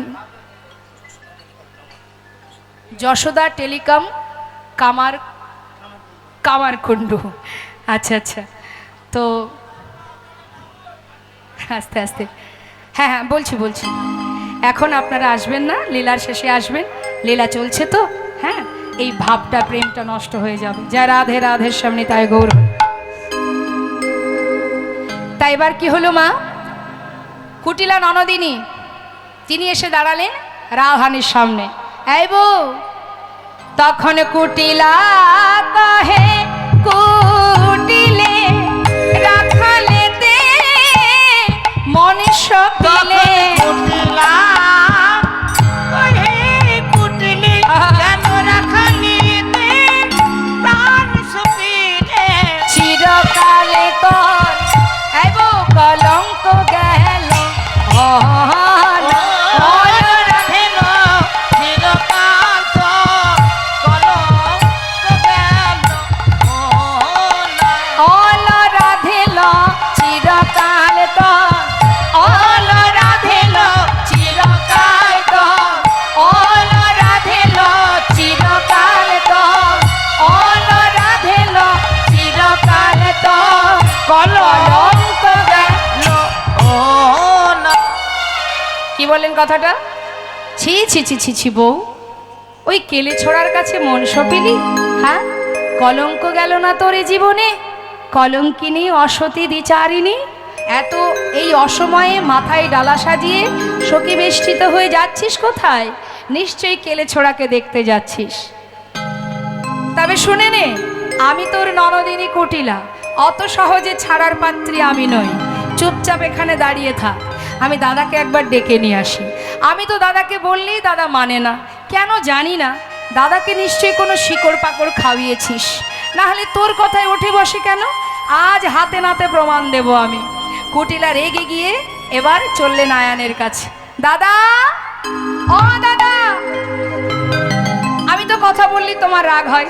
যশোদা টেলিকম কামারকুণ্ডু। আচ্ছা আচ্ছা, তো আস্তে আস্তে, হ্যাঁ হ্যাঁ বলছি, এখন আপনারা আসবেন না, লীলার শেষে আসবেন। লীলা চলছে তো, হ্যাঁ, এই ভাবটা প্রেমটা নষ্ট হয়ে যাবে। যা রাধে রাধের সামনে তাই গৌর। তাই এবার কি হলো মা? কুটিলা ননদিনী তিনি এসে দাঁড়ালেন রাধারানীর সামনে। এই বউ, তখন কুটিলা কহে কুটিলে রাখালেতে মনুষ্য পিলে। চিরকালে তোর এই বউ কলঙ্ক গেল, কি বললেন কথাটা? ছি ছি ছি ছি ছি বউ, ওই কেলে ছোড়ার কাছে মন সপিলি? হ্যাঁ, কলঙ্ক গেল না তোর এ জীবনে? কলঙ্কিনী, অসতী, দ্বিচারিণী, এত এই অসময়ে মাথায় ডালা সাজিয়ে শোকে বেষ্টিত হয়ে যাচ্ছিস কোথায়? নিশ্চয়ই কেলে ছোড়াকে দেখতে যাচ্ছিস। তবে শুনে নে, আমি তোর ননদিনী কুটিলা, অত সহজে ছাড়ার পাত্রী আমি নই। চুপচাপ এখানে দাঁড়িয়ে থাক, আমি দাদাকে একবার ডেকে নিয়ে আসি। আমি তো দাদাকে বললেই দাদা মানে না, কেন জানি না। দাদাকে নিশ্চয়ই কোনো শিকড় পাকড় খাওয়িয়েছিস, না হলে তোর কথায় উঠে বসে কেন? আজ হাতে নাতে প্রমাণ দেব আমি। কুটিলা রেগে গিয়ে এবার চললেন আয়ানের কাছে। দাদা, ও দাদা, আমি তো কথা বললি তোমার রাগ হয়।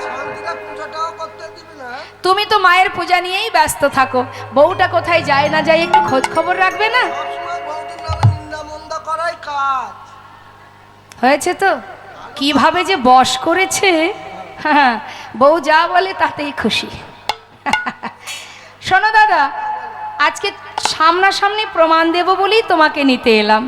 তুমি তো মায়ের পূজা নিয়েই ব্যস্ত থাকো, বউটা কোথায় যায় না যায় একটু খোঁজ খবর রাখবে না? হয়েছে তো, কিভাবে যে বশ করেছে। হ্যাঁ, বউ যা বলে তাতেই খুশি। শোনো দাদা, আজকে সামনাসামনি প্রমাণ দেব বলেই তোমাকে নিতে এলাম।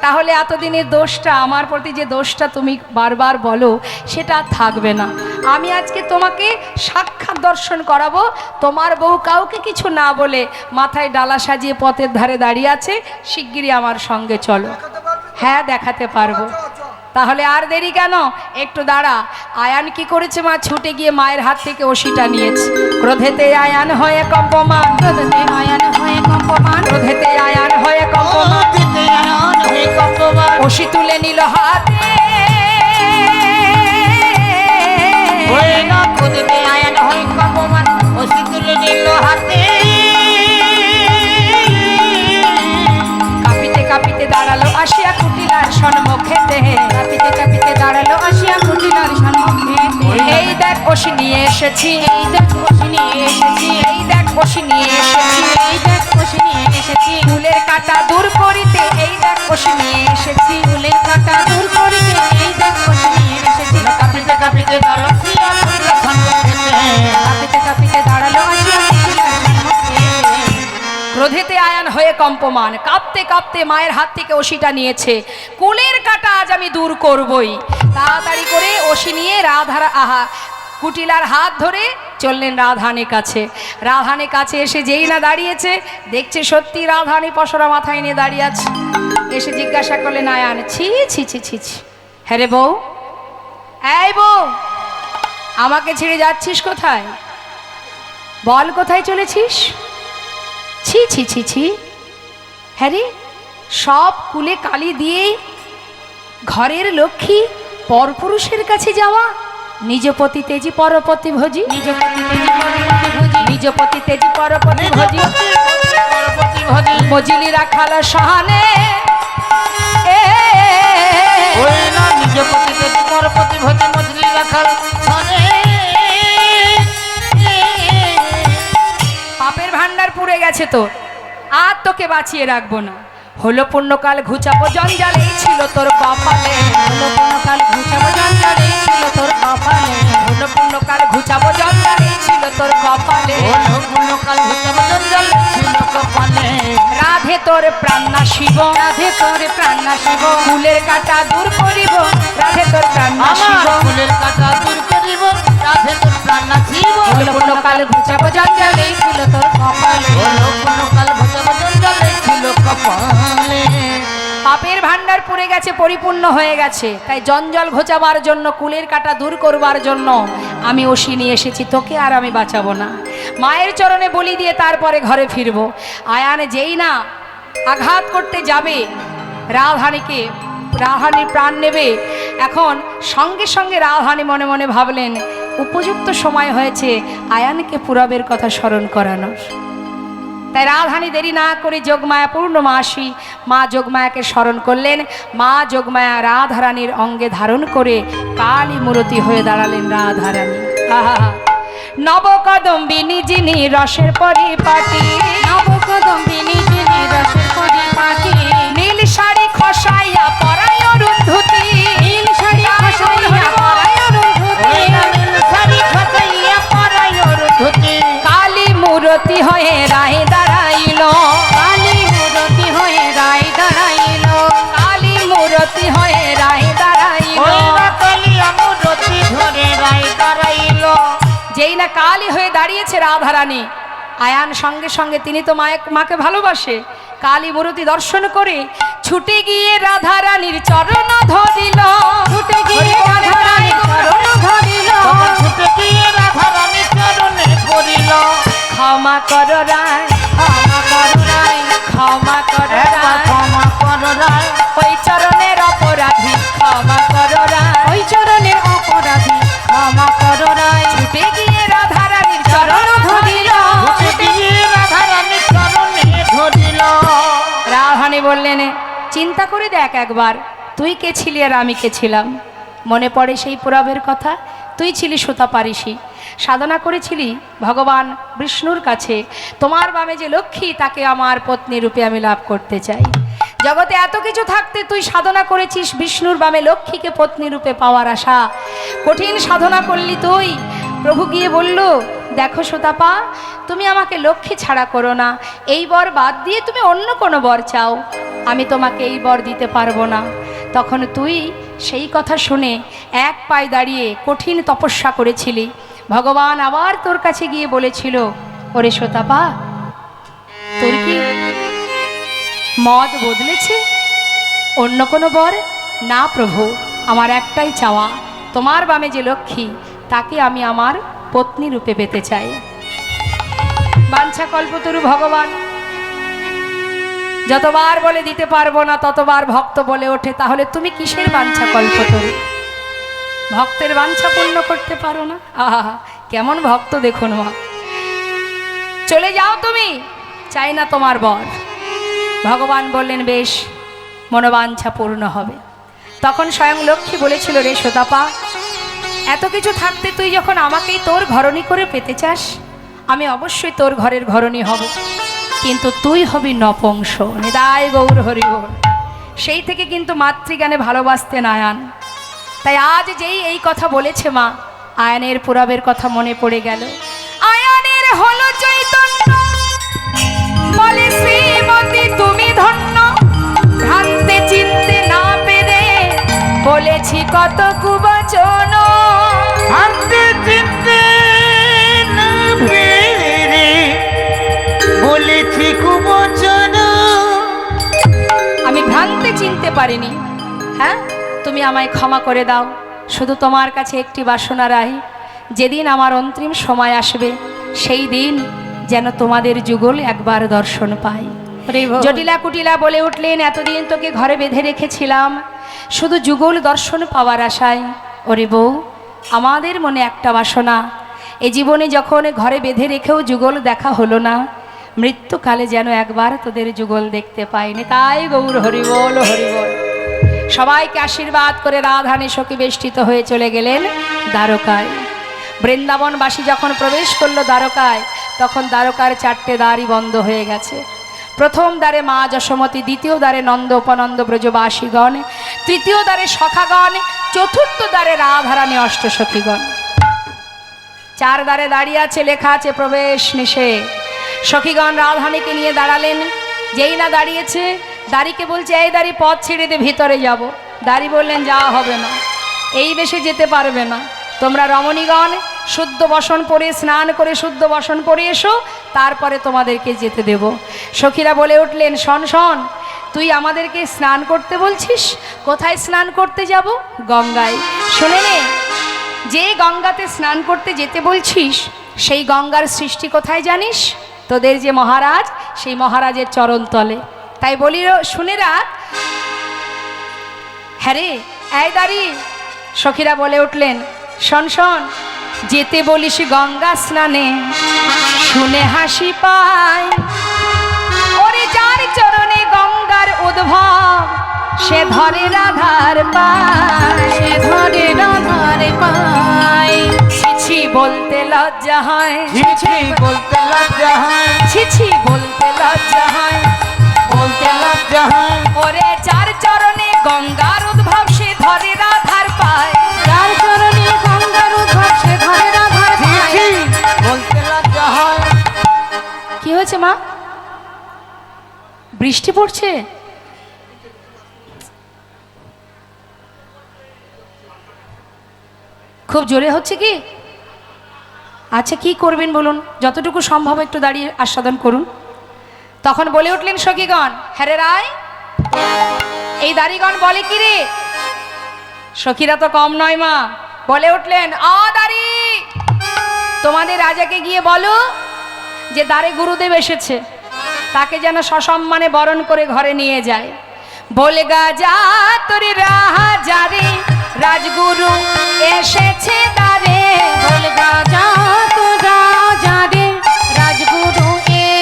তাহলে এতদিনের দোষটা, আমার প্রতি যে দোষটা তুমি বারবার বলো, সেটা আর থাকবে না। আমি আজকে তোমাকে সাক্ষাৎ দর্শন করাবো। তোমার বউ কাউকে কিছু না বলে মাথায় ডালা সাজিয়ে পথের ধারে দাঁড়িয়ে আছে। শিগগিরই আমার সঙ্গে চলো। হ্যাঁ, দেখাতে পারবো। তাহলে আর দেরি কেন, একটু দাঁড়া। আয়ান কি করেছে মা? ছুটে গিয়ে মায়ের হাত থেকে ওষিটা নিয়েছে। ক্রোধেতে আয়ান হয়ে কম্পমান, ক্রোধেতে আয়ান হয়ে কম্পমান, ক্রোধেতে আয়ান হয়ে কম্পমান, ওষি তুলে নিল হাতে। কাঁপিতে কাঁপিতে দাঁড়ালো আসিয়া কুটিলার সম্মুখেতে, কাঁপিতে কাঁপিতে দাঁড়ালো আসিয়া কুটিলার সম্মুখে। এই দেখ ওষি নিয়ে এসেছি, এই দেখ ওষি নিয়ে এসেছি, এই দেখ ওষি নিয়ে এসেছি, এই দেখ ওষি নিয়ে এসেছি। ফুলের কাঁটা দূর করিতে এই দেখ ওষি নিয়ে এসেছি, ফুলের কাঁটা দূর করিতে এই দেখ ওষি নিয়ে এসেছি। কাঁপিতে কাঁপিতে দাঁড়ালো কাঁপিতে কাঁপিতে দাঁড়ালো আসিয়া কুটিলার সম্মুখে। ক্রোধেতে আয়ান হয়ে কম্পমান, কাঁপতে কাঁপতে মায়ের হাত থেকে ওষিটা নিয়েছে। কুলের কাঁটা আজ আমি দূর করবই। তাড়াতাড়ি করে ওষি নিয়ে কুটিলার হাত ধরে চললেন রাধানের কাছে। রাধানের কাছে এসে যেই না দাঁড়িয়েছে, দেখছে সত্যি রাধানি পসরা মাথায় নিয়ে দাঁড়িয়ে আছে। এসে জিজ্ঞাসা করলেন আয়ান, ছি ছি ছি ছি ছি, হ্যাঁ রে বউ, এই বউ, আমাকে ছেড়ে যাচ্ছিস কোথায়? বল, কোথায় চলেছিস? ছি ছি ছি ছি, হ্যাঁ রে, সব কুলে কালি দিয়ে ঘরের লক্ষ্মী পরপুরুষের কাছে যাওয়া। নিজ পতি তেজি পরপতি ভোজি, নিজ পতি তেজি পরপতি ভোজি, নিজ পতি তেজি পরপতি ভোজি, মজিলি রাখাল সহানে। নিজ পতি তেজি পরপতি ভোজি, মজলি রাখাল সহানে। পাপের ভান্ডার পুড়ে গেছে তোর, আর তোকে বাঁচিয়ে রাখবো না। হলো পুণ্যকাল ঘুচাবো জঞ্জাল, এই ছিল তোর কপালে। হলো পুণ্যকাল ঘুচাবো জঞ্জাল, এই ছিল তোর কপালে। হলো পুণ্যকাল ঘুচাবো জঞ্জাল, এই ছিল তোর কপালে। রাধে তোর প্রাণ শিব, রাধে তোর প্রাণ নাশিব, ফুলের কাঁটা দূর করিব। রাধে তোর প্রাণ শিব, ফুলের কাঁটা দূর করিব, রাধে তোর প্রাণ নাশিব। হলো পুণ্যকাল ঘুচাবো জঞ্জাল, এই ছিল তোর কপালে। পাপের ভান্ডার পুড়ে গেছে, পরিপূর্ণ হয়ে গেছে, তাই জঞ্জাল ঘোচাবার জন্য, কুলের কাঁটা দূর করবার জন্য আমি ওষি নিয়ে এসেছি। তোকে আর আমি বাঁচাবো না। মায়ের চরণে বলি দিয়ে তারপরে ঘরে ফিরবো। আয়ান যেই না আঘাত করতে যাবে রাধানীকে, রাধানীর প্রাণ নেবে, এখন সঙ্গে সঙ্গে রাধানী মনে মনে ভাবলেন, উপযুক্ত সময় হয়েছে আয়ানকে পুরবের কথা স্মরণ করানোর। তাই রাধানী দেরি না করে যোগমায়া পূর্ণমাসী মা যোগমায়াকে স্মরণ করলেন। মা যোগমায়া রাধারানীর অঙ্গে ধারণ করে কালী মূর্তি হয়ে দাঁড়ালেন রাধারানী। নবকদম্বিনী যিনি রসের পরিপাটি, নবকদম্বিনী যিনি রসের পরিপাটি, নীল শাড়ি খসাইয়া পরায় অরুন্ধতী, নীল শাড়ি খসাইয়া পরায় অরুন্ধতী, কালী মূর্তি হয়ে রায় দাঁড়াইল, কালী মূর্তি হয়ে রায় দাঁড়াইল, কালী মূর্তি হয়ে রায় কালী হয়ে দাঁড়িয়েছে রাধারানী। আয়ান সঙ্গে সঙ্গে তিনি তো মাকে ভালোবাসে, কালী মূর্তি দর্শন করে ছুটে গিয়ে রাধারানীর চরণ ধরিল। ছুটে গিয়ে রাধারানীর চরণ ধরিল। ছুটে গিয়ে রাধারানীর চরণে পড়িল। ক্ষমা কর রায়, ক্ষমা করো রায়, ক্ষমা কর একবার রায়, ক্ষমা করো রায়। ওই চরণের অপরাধী ক্ষমা কর রায়। ওই চরণের অপরাধী ক্ষমা করো রায়। ছুটে গিয়ে রাধারানীর চরণ ধরিল। ছুটে গিয়ে রাধারানীর চরণে ধরিল। রাধারানী বললেন, চিন্তা করে দেখ একবার, তুই কে ছিলি আর আমি কে ছিলাম? মনে পড়ে সেই পুরাবের কথা? তুই ছিলি সুতাপারিষী, সাধনা করেছিলি ভগবান বিষ্ণুর কাছে, তোমার বামে যে লক্ষ্মী তাকে আমার পত্নী রূপে আমি লাভ করতে চাই। জগতে এত কিছু থাকতে তুই সাধনা করেছিস বিষ্ণুর বামে লক্ষ্মীকে পত্নী রূপে পাওয়ার আশা। কঠিন সাধনা করলি তুই। প্রভু গিয়ে বলল, দেখো সুতাপা, তুমি আমাকে লক্ষ্মী ছাড়া করো না, এই বর বাদ দিয়ে তুমি অন্য কোনো বর চাও, আমি তোমাকে এই বর দিতে পারবো না। তখন তুই সেই কথা শুনে এক পায়ে দাঁড়িয়ে কঠিন তপস্যা করেছিলি। ভগবান আবার তোর কাছে গিয়ে বলেছিল, ওরে সুতাপা, তোর কি মত বদলেছে? অন্য কোনো বর? না প্রভু, আমার একটাই চাওয়া, তোমার বামে যে লক্ষ্মী তাকে আমি আমার পত্নী রূপে পেতে চাই। বাঞ্ছা কল্পতরু ভগবান যতবার বলে দিতে পারবো না, ততবার ভক্ত বলে ওঠে, তাহলে তুমি কিসের বাঞ্ছা কল্পতরু? ভক্তের বাঞ্ছা পূর্ণ করতে পারো না? আহা, কেমন ভক্ত দেখুন মা। চলে যাও তুমি, চাই না তোমার বর। ভগবান বললেন, বেশ, মনোবাঞ্ছা পূর্ণ হবে। তখন স্বয়ং লক্ষ্মী বলেছিল, রে সুতাপা, এত কিছু থাকতে তুই যখন আমাকেই তোর ঘরণী করে পেতে চাস, আমি অবশ্যই তোর ঘরের ঘরণী হব, কিন্তু তুই হবি নপুংস। নিতাই গৌর হরি বল। সেই থেকে কিন্তু মাতৃজ্ঞানে ভালোবাসতেন আয়ান। তাই আজ যেই এই কথা বলেছে মা, আয়ানের পুরাবের কথা মনে পড়ে গেল। আয়ানের হলো চৈতন্য, বলে শ্রীমতী তুমি ধন্য, ভ্রান্তে চিনতে না পেরে বলেছি কত কুবচন। ভাবতে চিনতে না পেরে বলেছি কুবচন। আমি ভ্রান্তে চিনতে পারিনি। হ্যাঁ, তুমি আমায় ক্ষমা করে দাও। শুধু তোমার কাছে একটি বাসনা রাখি, যেদিন আমার অন্তিম সময় আসবে সেই দিন যেন তোমাদের যুগল একবার দর্শন পাই। জটিলা কুটিলা বলে উঠলেন, এতদিন তোকে ঘরে বেঁধে রেখেছিলাম শুধু যুগল দর্শন পাওয়ার আশায়। ওরে বউ, আমাদের মনে একটা বাসনা, এ জীবনে যখন ঘরে বেঁধে রেখেও যুগল দেখা হলো না, মৃত্যুকালে যেন একবার তোদের যুগল দেখতে পাইনি। তাই গৌর হরিবল হরিবল। সবাইকে আশীর্বাদ করে রাধারানী সখী বেষ্টিত হয়ে চলে গেলেন দ্বারকায়। বৃন্দাবনবাসী যখন প্রবেশ করলো দ্বারকায়, তখন দ্বারকার 4টে দ্বারই বন্ধ হয়ে গেছে। প্রথম দ্বারে মা যশোমতী, দ্বিতীয় দ্বারে নন্দ উপনন্দ ব্রজবাসীগণ, তৃতীয় দ্বারে সখাগণ, চতুর্থ দ্বারে রাধারানী অষ্টসখীগণ। 4 দ্বারে দাঁড়িয়ে আছে, লেখা আছে প্রবেশ নিষেধ। সখীগণ রাধারানীকে নিয়ে দাঁড়ালেন। যেই না দাঁড়িয়েছে, দাড়িকে বলছে, এই দাড়ি পথ ছেড়ে দিয়ে ভিতরে যাব। দাড়ি বললেন, যাওয়া হবে না, এই বেশে যেতে পারবে না। তোমরা রমণীগণ শুদ্ধ বসন পরে স্নান করে শুদ্ধ বসন পরে এসো, তারপরে তোমাদেরকে যেতে দেব। সখীরা বলে উঠলেন, শোন শোন, তুই আমাদেরকে স্নান করতে বলছিস? কোথায় স্নান করতে যাব? গঙ্গায়। শুনে নে, যে গঙ্গাতে স্নান করতে যেতে বলছিস, সেই গঙ্গার সৃষ্টি কোথায় জানিস? তোদের যে মহারাজ, সেই মহারাজের চরণতলে। তাই বলি, শুনে রাখ। হ্যাঁ রে, এই দাঁড়ি। সখীরা বলে উঠলেন, শোন শোন, যেতে বলিস গঙ্গা স্নানে, শুনে হাসি পায়। ওরে যার চরণে গঙ্গার উদ্ভব, সে ধরে রাধার পায়, সে ধরে রাধার পায়। ছিছি বলতে লজ্জা হয়, ছিছি বলতে লজ্জা হয়, ছিছি বলতে লজ্জা হয়, বলতে লজ্জা হয়। ওরে যার চরণে গঙ্গার উদ্ভব, সে ধরে রাধার পায়। যার চরণে গঙ্গার উদ্ভব, সে ধরে রাধার পায়। ছিছি বলতে লজ্জা হয়। কি হয়েছে মা? বৃষ্টি পড়ছে? খুব জোরে হচ্ছে কি? আচ্ছা কি করবেন বলুন, যতটুকু সম্ভব একটু দাঁড়িয়ে আস্বাদন করুন। তখন বলে উঠলেন সখীগণ, হ্যাঁ রে রায়, এই দাড়িগণ বলে কি রে? সখীরা তো কম নয় মা, বলে উঠলেন, দাড়ি, তোমাদের রাজাকে গিয়ে বলো যে দ্বারে গুরুদেব এসেছে, তাকে যেন সসম্মানে বরণ করে ঘরে নিয়ে যায়। বলগা যা তোর রাজা রে, রাজগুরু এসেছে দ্বারে। বলগা যা তো রাজা রে, রাজগুরু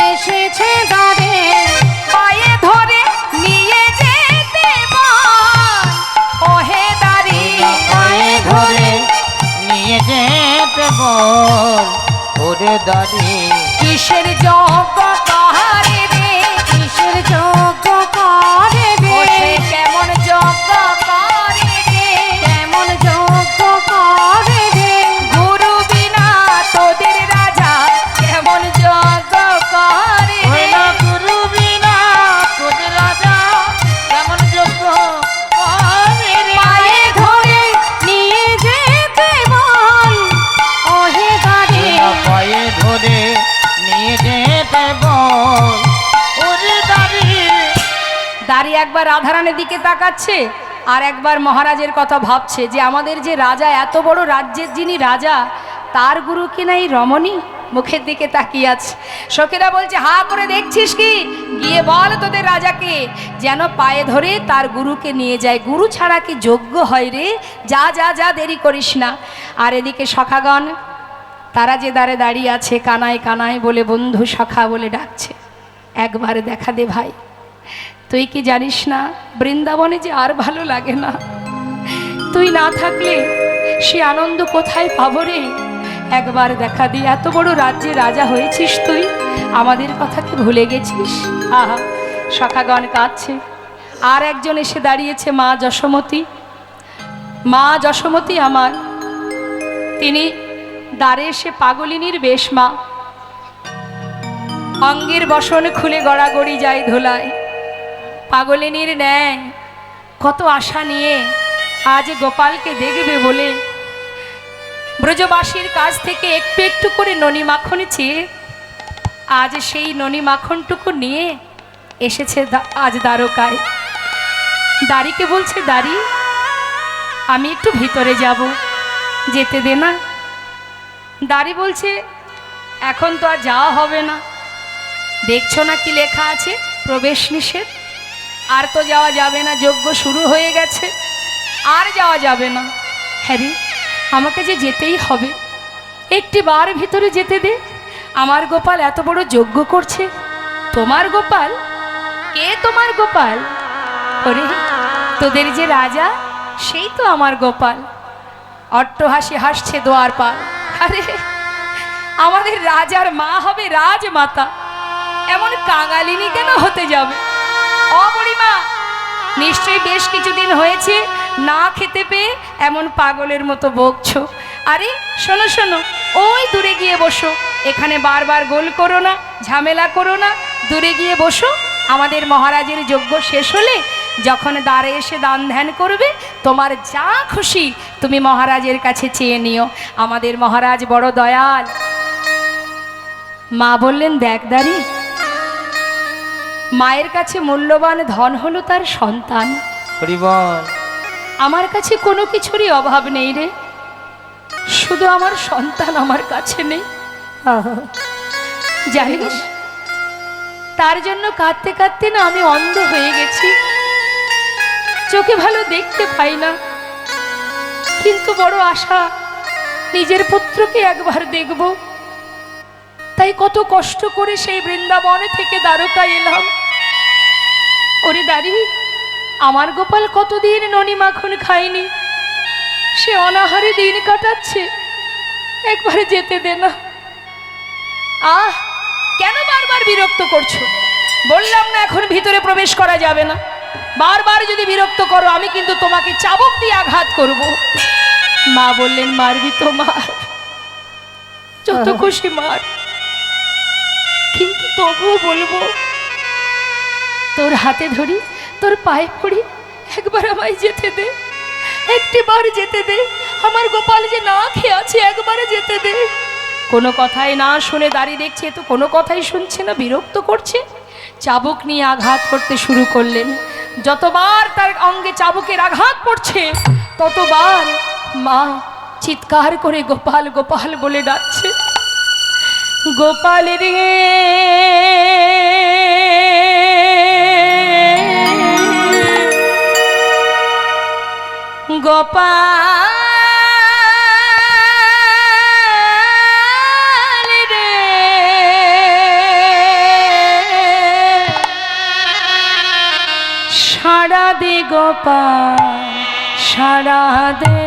এসেছে দ্বারে। পায়ে ধরে নিয়ে যেতে বল, ওহে দাড়ি, পায়ে ধরে নিয়ে যেতে বল, ওরে দাড়ি। কিসের যোগ্য কাহারে রে, কিসের যোগ্য করে রে, ওসে কেমন যোগ্য করে রে, কেমন যোগ্য করে রে। গুরু বিনা তোদের রাজা কেমন যোগ্য করে রে। হইল গুরু বিনা তোদের রাজা কেমন যোগ্য করে রে। পায়ে ধরে নিয়ে যেতে বল, ওহে দাঁড়ে। পায়ে ধরে নিয়ে যেতে বল, ওরে দাড়ি। দাঁড়িয়ে একবার রাধারানীর দিকে তাকাচ্ছে, আর একবার মহারাজের কথা ভাবছে যে আমাদের যে রাজা, এত বড় রাজ্যের যিনি রাজা, তার গুরু কিনা এই রমণী, মুখের দিকে তাকিয়ে আছে। সখীরা বলছে, হা করে দেখছিস কি? গিয়ে বল তোদের রাজাকে যেন পায়ে ধরে তার গুরুকে নিয়ে যায়। গুরু ছাড়া কি যোগ্য হয় রে? যা যা যা, দেরি করিস না। আর এদিকে সখাগণ তারা যে দ্বারে দাঁড়িয়ে আছে, কানায় কানায় বলে বন্ধু সখা বলে ডাকছে, একবার দেখা দে ভাই। তুই কি জানিস না বৃন্দাবনে যে আর ভালো লাগে না, তুই না থাকলে সে আনন্দ কোথায় পাবো রে? একবার দেখা দি, এত বড় রাজ্যে রাজা হয়েছিস তুই, আমাদের কথা কি ভুলে গেছিস? আহা, সখাগণ কাঁদছে। আর একজন এসে দাঁড়িয়েছে, মা যশোমতী। মা যশোমতী আমার, তিনি দ্বারে এসে পাগলিনীর বেশ মা, অঙ্গের বসন খুলে গড়াগড়ি যায় ধোলায়। পাগলিনীর ন্যায় কত আশা নিয়ে আজ গোপালকে দেখবে বলে ব্রজবাসীর কাছ থেকে একটু একটু করে ননি মাখন চেয়ে আজ সেই ননি মাখনটুকু নিয়ে এসেছে আজ দ্বারকায়। দাড়িকে বলছে, দাড়ি আমি একটু ভিতরে যাব, যেতে দে না। দাড়ি বলছে, এখন তো আর যাওয়া হবে না, দেখছো না কি লেখা আছে, প্রবেশ নিষেধ, আর তো যাওয়া যাবে না, যজ্ঞ শুরু হয়ে গেছে, আর যাওয়া যাবে না। হ্যাঁ রে, আমাকে যে যেতেই হবে, একটি বার ভিতরে যেতে দে। আমার গোপাল এত বড় যজ্ঞ করছে। তোমার গোপাল? কে তোমার গোপাল? ওরে, তোদের যে রাজা, সেই তো আমার গোপাল। অট্টহাসি হাসছে দোয়ারপাল। আরে, আমাদের রাজার মা হবে রাজমাতা, এমন কাঙালিনী কেন হতে যাবে? বুড়িমা, নিশ্চয়ই বেশ কিছুদিন হয়েছে না খেতে পেয়ে এমন পাগলের মতো বকছো। আরে শোনো শোনো, ওই দূরে গিয়ে বসো, এখানে বারবার গোল করো না, ঝামেলা করো না, দূরে গিয়ে বসো। আমাদের মহারাজের যজ্ঞ শেষ হলে যখন দ্বারে এসে দান ধ্যান করবে, তোমার যা খুশি তুমি মহারাজের কাছে চেয়ে নিও। আমাদের মহারাজ বড় দয়াল। মা বললেন, দেখ দাঁড়ি, মায়ের কাছে মূল্যবান ধন হলো তার সন্তান। হরিবল। আমার কাছে কোনো কিছুরই অভাব নেই রে, শুধু আমার সন্তান আমার কাছে নেই। জানিস, তার জন্য কাঁদতে কাঁদতে না আমি অন্ধ হয়ে গেছি, চোখে ভালো দেখতে পাই না, কিন্তু বড় আশা নিজের পুত্রকে একবার দেখব। তাই কত কষ্ট করে সেই বৃন্দাবন থেকে দ্বারকায় এলাম। ওরে দাঁড়ি, আমার গোপাল কতদিন ননি মাখন খায়নি, সে অনাহারে দিন কাটাচ্ছে, একবার যেতে দে না। কেন বারবার বিরক্ত করছো? বললাম না এখন ভিতরে প্রবেশ করা যাবে না। বারবার যদি বিরক্ত করো আমি কিন্তু তোমাকে চাবুক দিয়ে আঘাত করব। মা বললেন, মারবি তো মার, যত খুশি মার, কিন্তু তবুও বলবো, তোর হাতে ধরি, তোর পায়ে পড়ি, একবার আমায় যেতে দে, একটি বার যেতে দে। আমার গোপাল যে না খেয়ে আছে, একবারে যেতে দে। কোনো কথাই না শুনে দাঁড়িয়ে দেখছে, তো কোনো কথাই শুনছে না, বিরক্ত করছে। চাবুক নিয়ে আঘাত করতে শুরু করলেন। যতবার তার অঙ্গে চাবুকের আঘাত পড়ছে ততবার মা চিৎকার করে গোপাল গোপাল বলে ডাকছে, গোপাল রে গোপাল রে, সাড়া দে গোপাল সাড়া দে,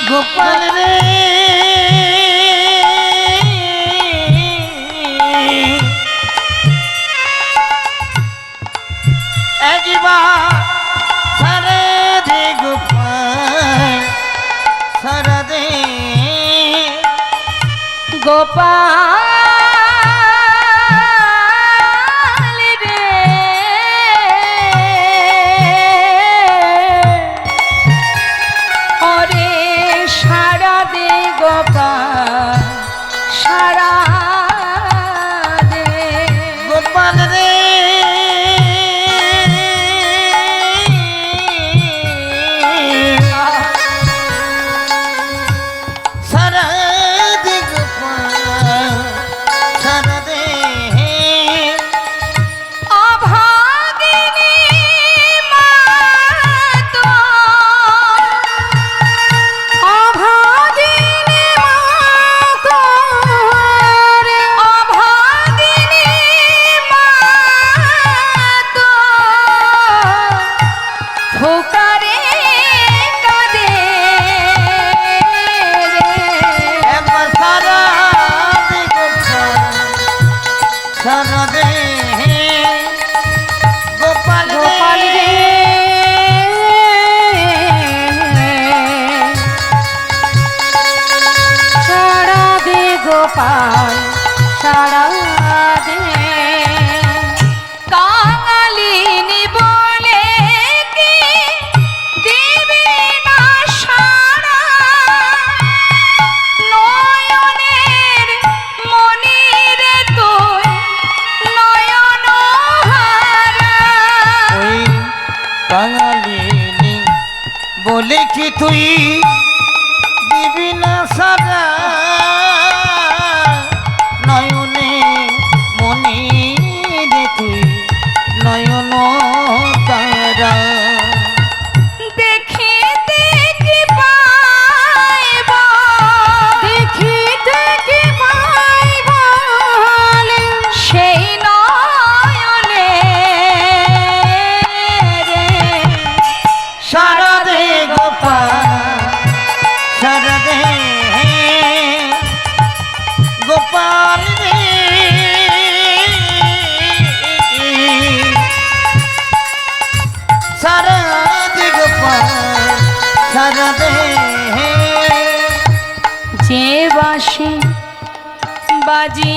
গোপাল রে একবার সারা দে গোপাল সারা দে, গোপাল রে ওরে সাড়া দে গোপাল সাড়া দে, গোপাল রে সারা দে গোপাল সারা দে, অভাগিনী মা তো, অভাগিনী মা তোর, অভাগিনী মা তো ফোকারে কাঁদে রে, একবার সারা দে গোপাল সারা দে, গোপাল গোপাল রে রে সাড়া দে গোপাল সাড়া দে, কাঙালিনী বলে কি দিবি না সাড়া, নয়নের মনিরে তুই নয়ন হারা, ওই কাঙালিনী বলে কি তুই দিবি না সারা, নয়নে মনি রে তুই নয়ন তারা, দেখিতে কি পাইব, দেখিতে কি পাইব সেই নয়নে রে, সারা দে গোপাল সারা দে, গোপাল রে সারা দে গোপাল সারা দে, যে বাঁশি বাজিয়েছিলি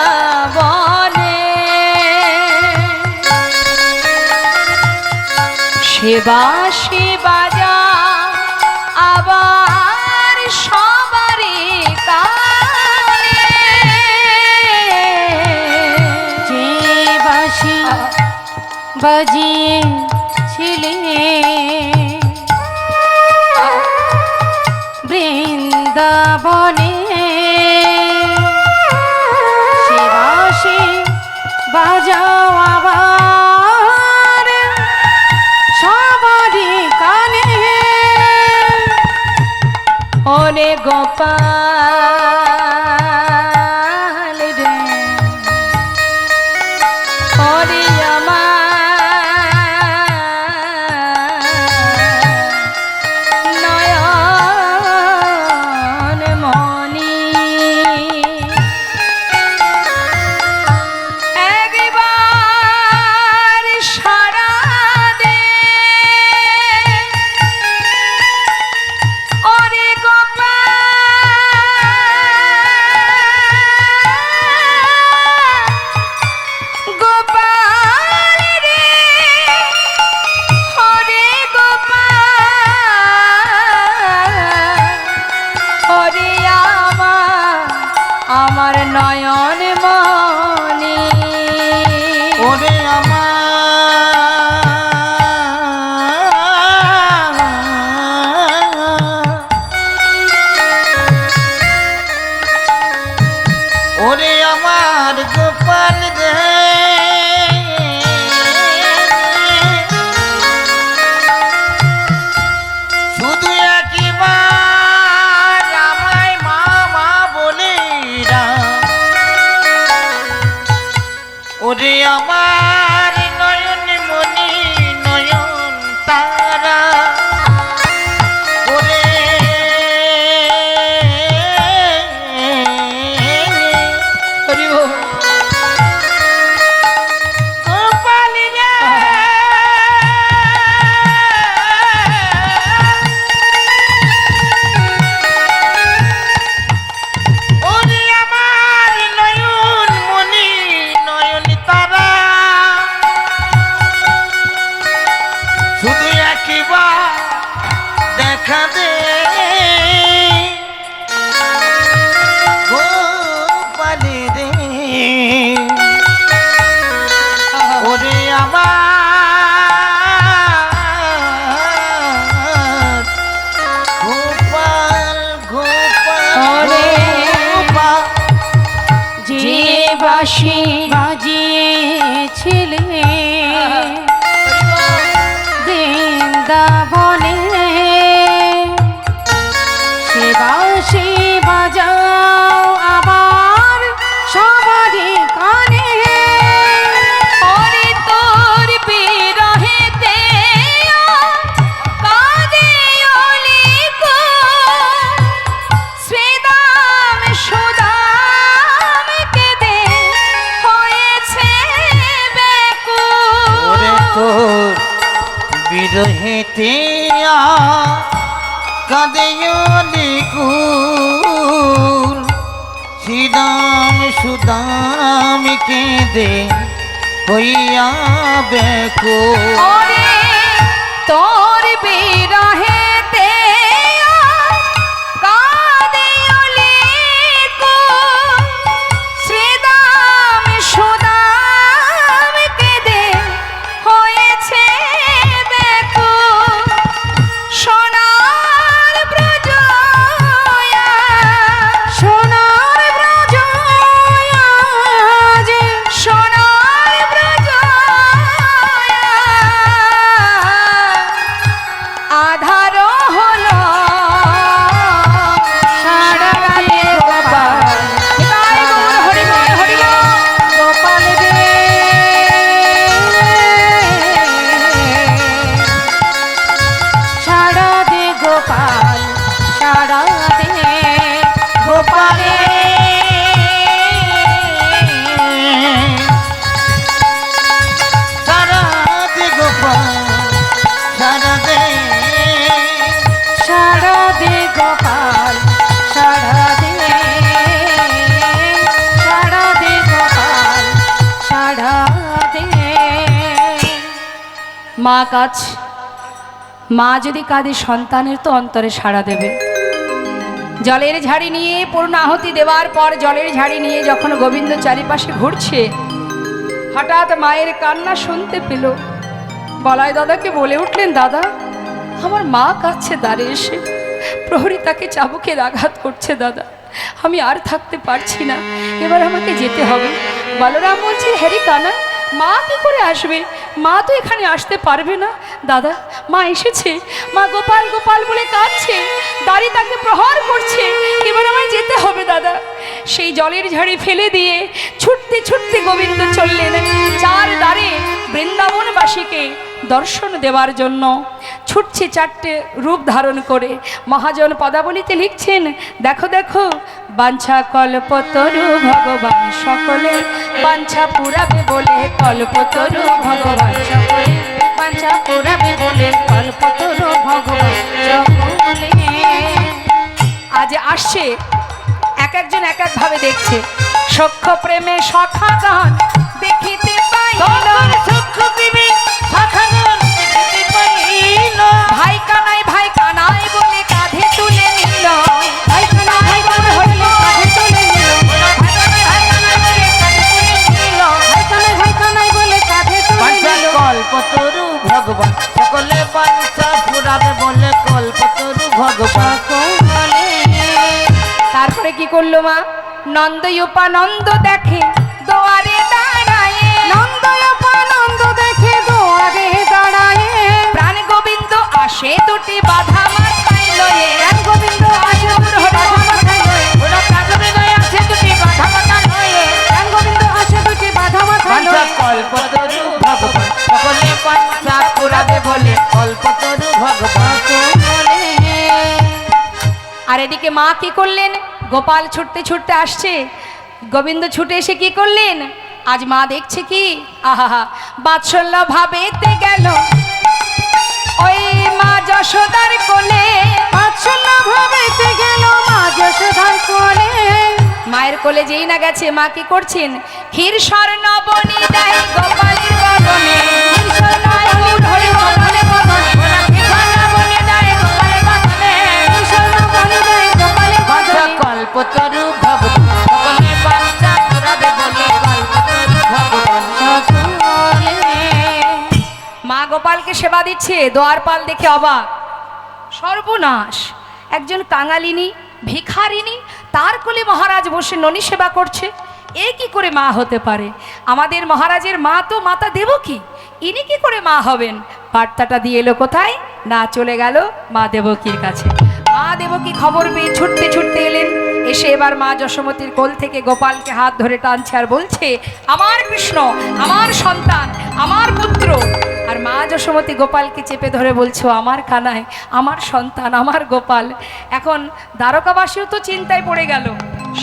বৃন্দাবনে, সে বাঁশি বাজা আবার সবারই কানে, যে বাঁশি বাজিয়েছিলে বৃন্দাবনে, সে বাঁশি বাজাও আবার সবারই কানে, ওরে গোপাল রে ওরে আমার নয়ন মনি, একবার সাড়া দে ওরে গোপাল, গোপাল আমার নয়ন মনি নয়ন তারা ওরে হরি বল। গোপাল রে ওরে আমার নয়ন মনি নয়ন তারা শুধু একবার দেখা দে গোপাল রে ওরে আমার গোপাল গোপাল ওরে গোপাল যে বাঁশি বাজিয়েছিলে বৃন্দাবনে সে বাঁশি বাজাও আবার সবারই কানে ওরে তোর বিরহেতে কাঁদে অলিকো, শ্রীদাম সুদাম কেঁদে হয়েছে ব্যাকুল। ওরে তোর বিরহেতে কাঁদেয়লি কুল শ্রীদাম সুদাম কেঁদে হইয়া বেকুল ওরে তোর বিরহেতে কাঁদে অলিকো, শ্রীদাম সুদাম কেঁদে হয়েছে ব্যাকুল। সোনার ব্রজ সোনার ব্রজ আজ সোনার ব্রজ আধার হলো সারা রাতে গোপাল নিতাই গৌর হরি বল, হরি বল। গোপাল রে সারা দে গোপাল সারা দে গোপালে সারা দে গোপাল সারা দে সারা দে গোপাল সারা দে সারা দে গোপাল সারা দে মা কাজ, মা যদি কাঁদে সন্তানের তো অন্তরে সাড়া দেবে। জলের ঝাড়ি নিয়ে পূর্ণ আহুতি দেওয়ার পর জলের ঝাড়ি নিয়ে যখন গোবিন্দ চারিপাশে ঘুরছে, হঠাৎ মায়ের কান্না শুনতে পেল। বলাই দাদাকে বলে উঠলেন, দাদা আমার মা কাঁদছে দ্বারে এসে, প্রহরী তাকে চাবুকের আঘাত করছে দাদা, আমি আর থাকতে পারছি না, এবার আমাকে যেতে হবে। বলরাম বলছে, হ্যারি কানা, মা কি করে আসবে, মা তো এখানে আসতে পারবে না। দাদা মা এসেছে, মা গোপাল গোপাল বলে কাঁদছে, দাঁড়ি তাকে প্রহার করছে, এবার আমায় যেতে হবে দাদা। সেই জলের ঝাড়ি ফেলে দিয়ে ছুটতে ছুটতে গোবিন্দ চললেন চার দ্বারে বৃন্দাবনবাসীকে দর্শন দেওয়ার জন্য। ছুটছে চারটে রূপ ধারণ করে। মহাজন পদাবলিতে লিখছেন, দেখো দেখো বাঞ্ছা কল্পতরু ভগবান সকলে বাঞ্ছা পুরাবে বলে কল্পতরু ভগবান সকলে বাঞ্ছা পুরাবে বলে কল্পতরু ভগবান সকলে। আজ আসছে, এক একজন এক এক ভাবে দেখছে। সখ্য প্রেমে সখা গান দেখিতে পাইল, ভাই কানাই বলে কাঁধে তুলে নিল, ভাই কানাই ভাই কানাই বলে কাঁধে তুলে নিল, ভাই কানাই ভাই কানাই বলে কাঁধে তুলে নিল। কল্পতরু ভগবান সকলে বাঞ্ছা পুরাবে বলে কল্পতরু ভগবান সকলে তারপরে কি করলো মা? নন্দয়োপানন্দ দেখে দোয়ারে দাঁড়ায়, নন্দয়োপানন্দ দেখে দুয়ারে দাঁড়ায়, প্রাণ গোবিন্দ আসে দুটি বাধা মাথায় লয়ে, প্রাণ গোবিন্দ আসে বাধা মাথায় লয়ে, ওরা প্রাণবিনয় আছে দুটি বাধা মাথা নয়ে প্রাণ গোবিন্দ আসে দুটি বাধা মাথায় বাঞ্ছা লয়ে। কল্প কল্পতরু ভগবান সকলে বাঞ্ছা পুরাবে বলে কল্পতরু ভগবান বলে আর এদিকে মা কি করলেন? গোপাল ছুটতে ছুটতে আসছে, গোবিন্দ ছুটে এসে কি করলেন? আজ মা দেখছে কি, আহা বাৎসল্য ভাবেতে গেল ওই মা যশোদার কোলে। বাৎসল্য ভাবেতে গেল মা যশোদার কোলে। মায়ের কোলে যেই না গেছে, মা কি করছেন? ক্ষীর স্বর্ণ বনি দেয় গোপালের বদনে, ক্ষীর স্বর্ণ বনি ধরে বদনে বদনে, ক্ষীর স্বর্ণ বনি দেয় গোপালের বদনে, ক্ষীর স্বর্ণ বনি দেয় গোপালের বদনে। কল্পতরু ভগবান সকলে বাঞ্ছা পুরাবে বলে কল্পতরু ভগবান সকলে মা গোপালকে সেবা দিচ্ছে, দ্বারপাল দেখে অবাক, সর্বনাশ! একজন কাঙালিনী ভিখারিনী তার কোলে মহারাজ বসে ননি সেবা করছে, এ কি করে মা হতে পারে? আমাদের মহারাজের মা তো মাতা দেবকী, ইনি কি করে মা হবেন? বার্তাটা দিয়ে এলো কোথায়? না, চলে গেল মা দেবকীর কাছে। মা দেবকী খবর পেয়ে ছুটতে ছুটতে এলেন, এসে এবার মা যশোমতীর কোল থেকে গোপালকে হাত ধরে টানছে আর বলছে, আমার কৃষ্ণ, আমার সন্তান, আমার পুত্র। আর মা যশোমতী গোপালকে চেপে ধরে বলছো, আমার কানাই, আমার সন্তান, আমার গোপাল। এখন দ্বারকাবাসীও তো চিন্তায় পড়ে গেল,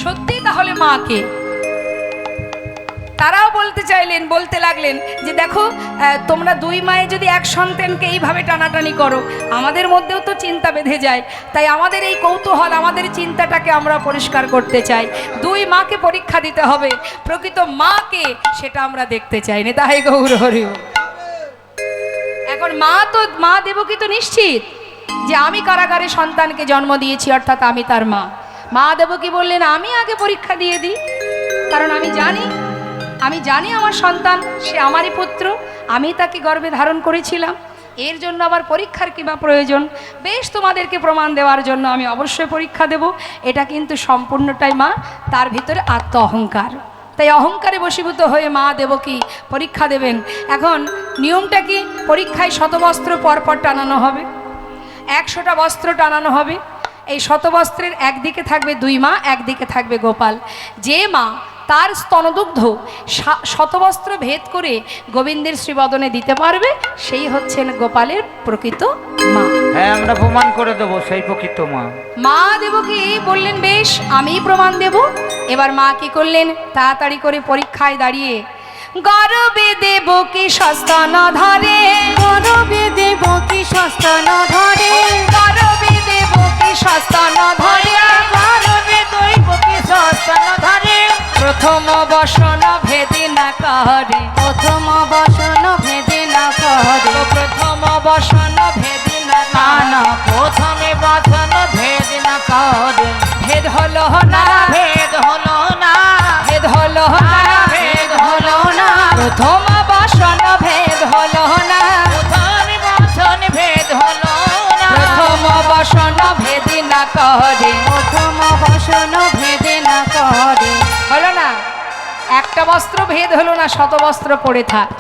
সত্যি তাহলে মাকে। তারাও বলতে লাগলেন যে দেখো, তোমরা দুই মায়ে যদি এক সন্তানকে এইভাবে টানাটানি করো, আমাদের মধ্যেও তো চিন্তা বেঁধে যায়। তাই আমাদের এই কৌতূহল, আমাদের চিন্তাটাকে আমরা পরিষ্কার করতে চাই। দুই মাকে পরীক্ষা দিতে হবে, প্রকৃত মাকে সেটা আমরা দেখতে চাই না। তাই গৌর হরি বল। এখন মা দেবকী তো নিশ্চিত যে আমি কারাগারে সন্তানকে জন্ম দিয়েছি, অর্থাৎ আমি তার মা। মা দেবকী বললেন, আমি আগে পরীক্ষা দিয়ে দিই, কারণ আমি জানি আমার সন্তান, সে আমারই পুত্র, আমি তাকে গর্ভে ধারণ করেছিলাম, এর জন্য আবার পরীক্ষার কিংবা প্রয়োজন? বেশ, তোমাদেরকে প্রমাণ দেওয়ার জন্য আমি অবশ্যই পরীক্ষা দেব। এটা কিন্তু সম্পূর্ণটাই মা, তার ভিতরে আত্ম অহংকার, তাই অহংকারে বশীভূত হয়ে মা দেবকী পরীক্ষা দেবেন। এখন নিয়মটা কি? পরীক্ষায় শতবস্ত্র পরপর টানানো হবে, 100টা বস্ত্র টানানো হবে। এই শতবস্ত্রের একদিকে থাকবে দুই মা, একদিকে থাকবে গোপাল। যে মা তার স্তনদুগ্ধ শতবস্ত্র ভেদ করে গোবিন্দের শ্রীবদনে দিতে পারবে, সেই হচ্ছেন গোপালের প্রকৃত মা। হ্যাঁ, আমরা প্রমাণ করে দেবো সেই প্রকৃত মা। মা দেবকী বললেন, বেশ, আমিই প্রমাণ দেব। এবার মা কি করলেন? তাড়াতাড়ি করে পরীক্ষায় দাঁড়িয়ে গর্বে দেবকী সস্তন ধরে, গর্বে দেবকী সস্তন ধরে, গর্বে দেবকী সস্তন ধরে, গর্বে দেবকী সস্তন ধরে, প্রথম বসন ভেদে না করে, প্রথম বসন ভেদে না করে, প্রথম বসন ভেদে না না প্রথমে বচন ভেদ না করে, ভেদ হলো না, ভেদ হলো না, ভেদ হলো না, ভেদ হলো না, প্রথম বসন ভেদ হলো না, প্রথমে বচন ভেদ হলো না, প্রথম বসন ভেদে না করে, প্রথম বসন ভেদে না করে। হলো না? একটা বস্ত্র ভেদ হলো না, শত বস্ত্র পড়ে থাক।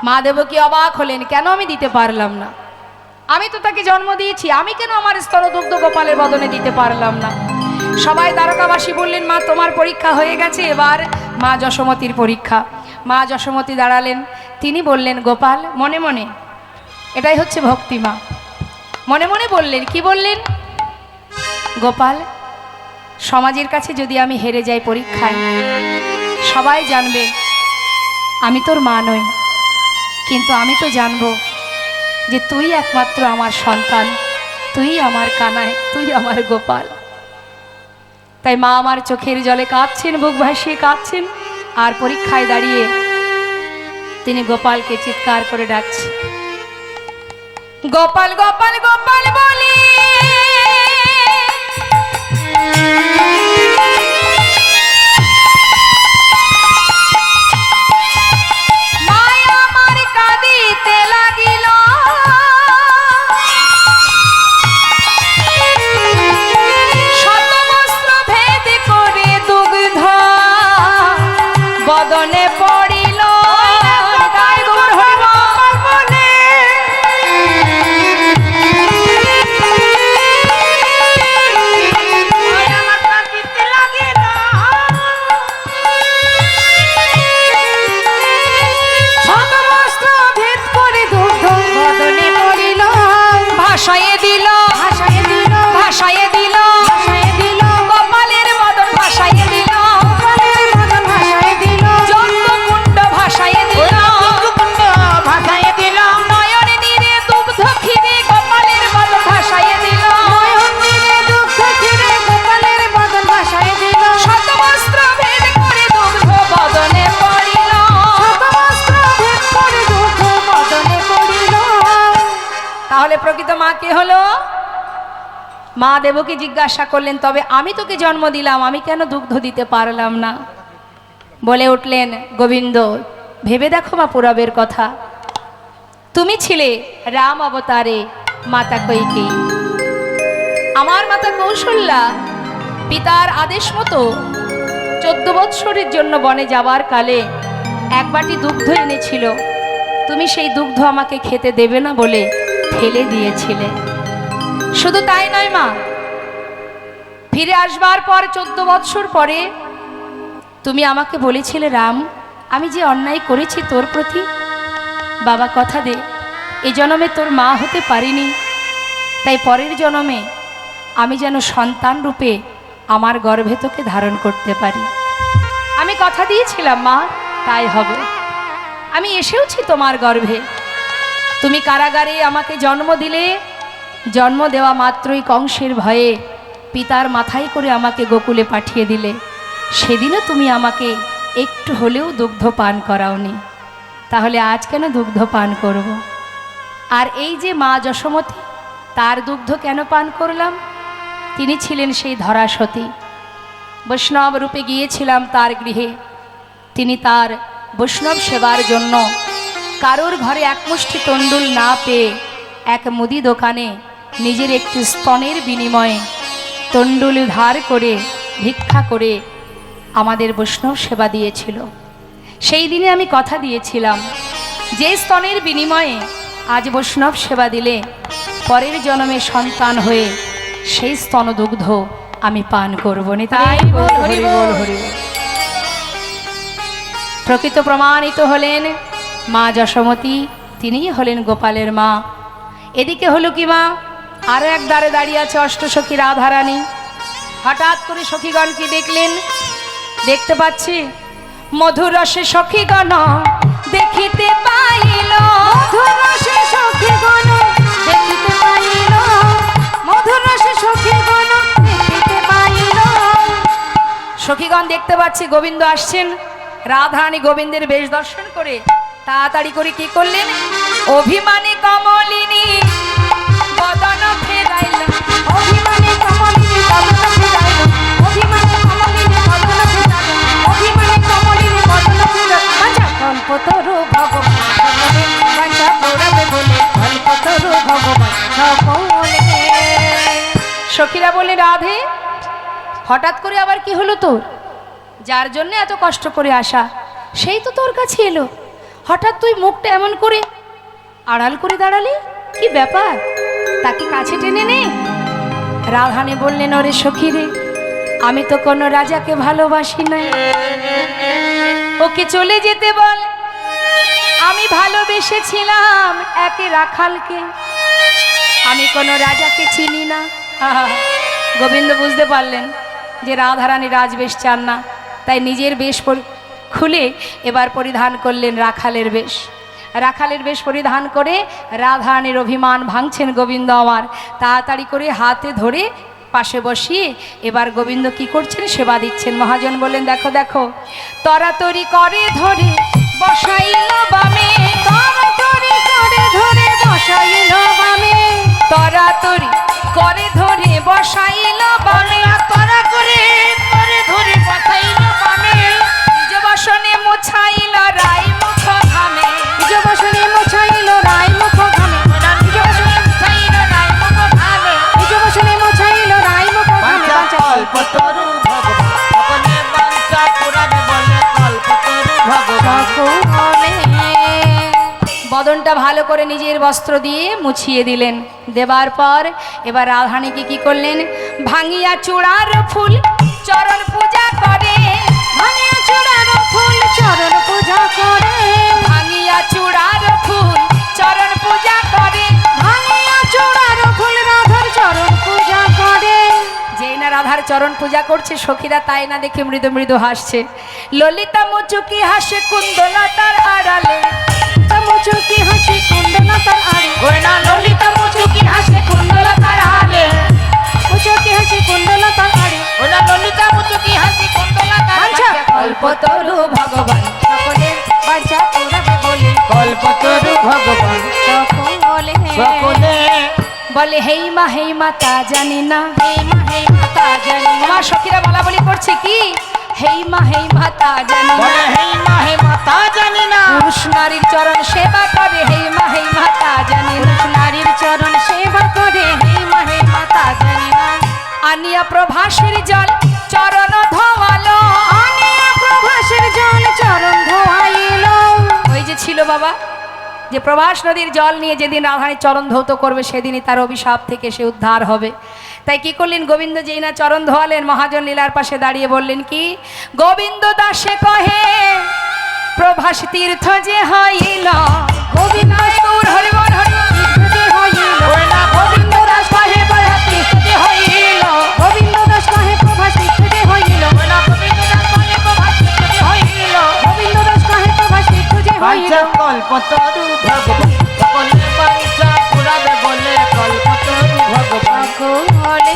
মা দেবকী অবাক হলেন, কেন আমি দিতে পারলাম না? আমি তো তাকে জন্ম দিয়েছি, আমি কেন আমার স্তনদুগ্ধ গোপালের বদনে দিতে পারলাম না? সবাই দ্বারকাবাসী বললেন, মা তোমার পরীক্ষা হয়ে গেছে, এবার মা যশোমতীর পরীক্ষা। মা যশোমতী দাঁড়ালেন, তিনি বললেন, গোপাল, মনে মনে, এটাই হচ্ছে ভক্তি। মা মনে মনে বললেন, কি বললেন? গোপাল, সমাজের কাছে যদি আমি হেরে যাই পরীক্ষায়, সবাই জানবে আমি তোর মা নই, কিন্তু আমি তো জানবো যে তুই একমাত্র আমার সন্তান, তুই আমার কানাই, তুই আমার গোপাল। তাই মা আমার চোখের জলে কাঁদছেন, বুক ভাসিয়ে কাঁদছেন, আর পরীক্ষায় দাঁড়িয়ে তিনি গোপালকে চিৎকার করে ডাকছেন, গোপাল গোপাল গোপাল বলি বদনে পড়িল, তাহলে প্রকৃত মা কে হলো? মা দেবকী জিজ্ঞাসা করলেন, তবে আমি তোকে জন্ম দিলাম, আমি কেন দুগ্ধ দিতে পারলাম না? বলে উঠলেন গোবিন্দ, ভেবে দেখো মা পুরবের কথা। তুমি ছিলে রাম অবতারে মাতা কৈকেয়ী, আমার মাতা কৌশল্যা পিতার আদেশ মতো 14 বৎসরের জন্য বনে যাবার কালে এক বাটি দুগ্ধ এনেছিল। তুমি সেই দুগ্ধ আমাকে খেতে দেবে না বলে ফেলে দিয়েছিলে। শুধু তাই নয় মা, ফিরে আসবার পর 14 বৎসর পরে তুমি আমাকে বলেছিলে, রাম আমি যে অন্যায় করেছি তোর প্রতি, বাবা কথা দে এই জন্মে তোর মা হতে পারিনি, তাই পরের জন্মে আমি যেন সন্তান রূপে আমার গর্ভে তোকে ধারণ করতে পারি। আমি কথা দিয়েছিলাম মা, তাই হবে। আমি এসেওছি তোমার গর্ভে। তুমি কারাগারে আমাকে জন্ম দিলে, জন্ম দেওয়া মাত্রই কংসের ভয়ে পিতার মাথায় করে আমাকে গোকুলে পাঠিয়ে দিলে। সেদিনও তুমি আমাকে একটু হলেও দুগ্ধ পান করাওনি, তাহলে আজ কেন দুগ্ধ পান করব? আর এই যে মা যশোমতী, তার দুগ্ধ কেন পান করলাম? তিনি ছিলেন সেই ধরাসতী, বৈষ্ণব রূপে গিয়েছিলাম তার গৃহে। তিনি তার বৈষ্ণব সেবার জন্য কারোর ঘরে এক মুষ্টি তণ্ডুল না পেয়ে এক মুদি দোকানে নিজের একটি স্তনের বিনিময়ে তণ্ডুল ধার করে ভিক্ষা করে আমাদের বৈষ্ণব সেবা দিয়েছিল। সেই দিনে আমি কথা দিয়েছিলাম, যে স্তনের বিনিময়ে আজ বৈষ্ণব সেবা দিলে পরের জন্মে সন্তান হয়ে সেই স্তনদুগ্ধ আমি পান করব না। তাই হরি বল হরি বল। প্রকৃত প্রমাণিত হলেন মা যশোমতী, তিনিই হলেন গোপালের মা। এদিকে হলো কি মা, আরো এক দ্বারে দাঁড়িয়ে আছে অষ্টসখী রাধারানী। হঠাৎ করে সখীগণ কি দেখলেন? দেখতে পাচ্ছি মধুর রসে সখীগণ দেখিতে পাইল, মধুর রসে সখীগণ দেখিতে পাইল, মধুর রসে সখীগণ দেখিতে পাইল। সখীগণ দেখতে পাচ্ছি গোবিন্দ আসছেন। রাধারানী গোবিন্দের বেশ দর্শন করে তাড়াতাড়ি করে কি করলেন? অভিমানী কমলিনী বদন ফেরাইল, অভিমানে কমলিনী বদন ফেরাইল, অভিমানে কমলিনী বদন ফেরাইল, অভিমানে কমলিনী বদন ফেরাইল। বাঞ্ছা কল্পতরু ভগবান সকলে, বাঞ্ছা পুরাবে বলে কল্পতরু ভগবান সকলে। সখীরা বলে, রাধে হঠাৎ করে আবার কি হলো তোর? যার জন্য এত কষ্ট করে আসা সেই তো তোর কাছে এলো, হঠাৎ তুই মুখটা এমন করে আড়াল করে দাঁড়ালি, কি ব্যাপার? তাকে কাছে টেনে নে। রাধারানী বললেন, ওরে সখী রে, আমি তো কোনো রাজাকে ভালোবাসি নাই, ওকে চলে যেতে বল। আমি ভালোবেসেছিলাম একে রাখালকে, আমি কোনো রাজাকে চিনি না। গোবিন্দ বুঝতে পারলেন যে রাধারানী রাজবেশ চান না, তাই নিজের বেশ খুলে এবার পরিধান করলেন রাখালের বেশ। রাখালের বেশ পরিধান করে রাধারানীর অভিমান ভাঙছেন গোবিন্দ আমার। তাড়াতাড়ি করে হাতে ধরে পাশে বসিয়ে এবার গোবিন্দ কি করছেন? সেবা দিচ্ছেন। মহাজন বললেন, দেখো দেখো, তরাতরি করে ধরে বসাইল বামে, তরাতরি করে ধরে বসাইল বামে, তরাতরি করে ধরে বসাইল বামে, তরা করে করে ধরে বসাইল বামে, নিজ বসনে মোছাইল রাই মুখ ঘামে, নিজ বসনে মোছাইল রায় মুখ ঘামে, নিজ বসনে মুছাইল রায় মুখ ঘামে, নিজ বসনে মোছাইল রায় মুখ ঘামে। বাঞ্ছা কল্পতরু ভগবান সকলে, বাঞ্ছা পুরাবে বলে কল্পতরু ভগবান সকলে। বদনটা ভালো করে নিজের বস্ত্র দিয়ে মুছিয়ে দিলেন। দেবার পর এবার রাধারানীকে কি করলেন? ভাঙিয়া চূড়ার ফুল চরণ পূজা করে, ভাঙিয়া চূড়ার ফুল চরণ পূজা করে, ভাঙিয়া চূড়ার ফুল চরণ পূজা করে, ভাঙিয়া চূড়ার ফুল রাধার চরণ পূজা করে। যেই না রাধার চরণ পূজা করছে, সখীরা তাই না দেখে মৃদু মৃদু হাসছে। ললিতা মুচুকি হাসে কুন্দলতার আড়ালে, মুচুকি হাসি কুণ্ডলতার আড়ে, গোয়না ললিতা মুচুকি হাসে কুণ্ডলতার আড়ে, মুচুকি হাসি কুণ্ডলতার আড়ে। গোয়না ললিতা মুচুকি হাসি কুণ্ডলতার বাঞ্ছা আড়ে, কল্পতরু ভগবান সকলে, বাঞ্ছা পুরাবে বলে কল্পতরু ভগবান সকলে। সকলে বলে হেই মা তা জানি না। হেই মা তা জানি না। আমার সখীরা বলা বলি করছে কি হেই মা তা জানি না। বলে হেই মা তা জানি না। পুরুষ নারীর চরণ সেবা করে হেই মা তা জানি না। নারীর চরণ সেবা করে হেই মা তা জানি না। আনিয়া প্রভাসের জল চরণ ধোয়ালো। আনিয়া প্রভাসের জল চরণ ধোয়াইলো। ওই যে ছিল বাবা যে প্রভাস নদীর জল নিয়ে যেদিন রাধারানী চরণ ধৌত করবে সেদিনই তার অভিশাপ থেকে সে উদ্ধার হবে। তাই কি করলেন গোবিন্দ যেই না চরণ ধোয়ালেন মহাজন লীলার পাশে দাঁড়িয়ে বললেন কি গোবিন্দ দাসে কহে প্রভাস তীর্থ যে হইল। গোবিন্দ গৌর হরি বল হরি তীর্থ যে হইল। গোবিন্দ দাস কহে প্রভাস তীর্থ যে হইল। গোবিন্দ দাস কহে প্রভাস তীর্থ যে হইল। গোবিন্দ দাস কহে প্রভাস তীর্থ যে হইল। গোবিন্দ দাস কহে প্রভাস তীর্থ যে হইল। কল্পতরু ভগবান সকলে বাঞ্ছা পুরাবে বলে কল্পতরু ভগবান। বলে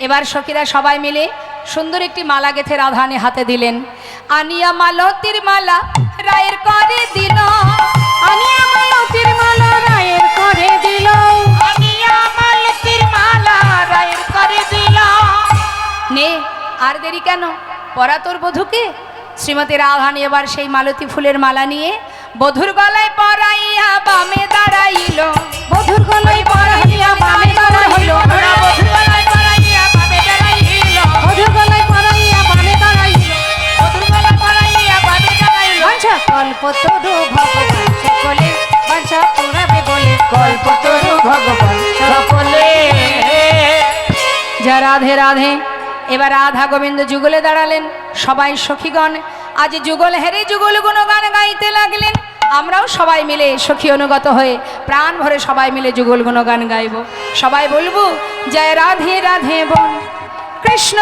এবার সখীরা সবাই মিলে সুন্দর একটি মালা গেথে রাধারানী হাতে দিলেন। আনিয়া মালতীর মালা রায়ের করে দিল। আনিয়া মালতীর মালা রায়ের করে দিল। আনিয়া মালতীর মালা রায়ের করে দিল। নে আর দেরি কেন পরা তোর বধূকে। শ্রীমতী রাধারানী এবার সেই মালতী ফুলের মালা নিয়ে বধূর গলায় পরাইয়া বামে দাঁড়াইল। বধুর গলায় পরাইয়া বামে দাঁড়াইল। বধূর গলায় পরাইয়া বামে দাঁড়াইল। বধুর গলায় পরাইয়া বামে দাঁড়াইল। বধূর গলায় পরাইয়া বামে দাঁড়াইল। বাঞ্ছা কল্পতরু ভগবান সকলে বাঞ্ছা পুরাবে বলে কল্পতরু ভগবান সকলে। যা রাধে রাধে। এবার রাধা গোবিন্দ যুগলে দাঁড়ালেন। সবাই সখীগণ আজ যুগল হেরে যুগল গুণগান গাইতে লাগলেন। আমরাও সবাই মিলে সখী অনুগত হয়ে প্রাণ ভরে সবাই মিলে যুগল গুণগান গাইব। সবাই বলবো জয় রাধে রাধে বল কৃষ্ণ।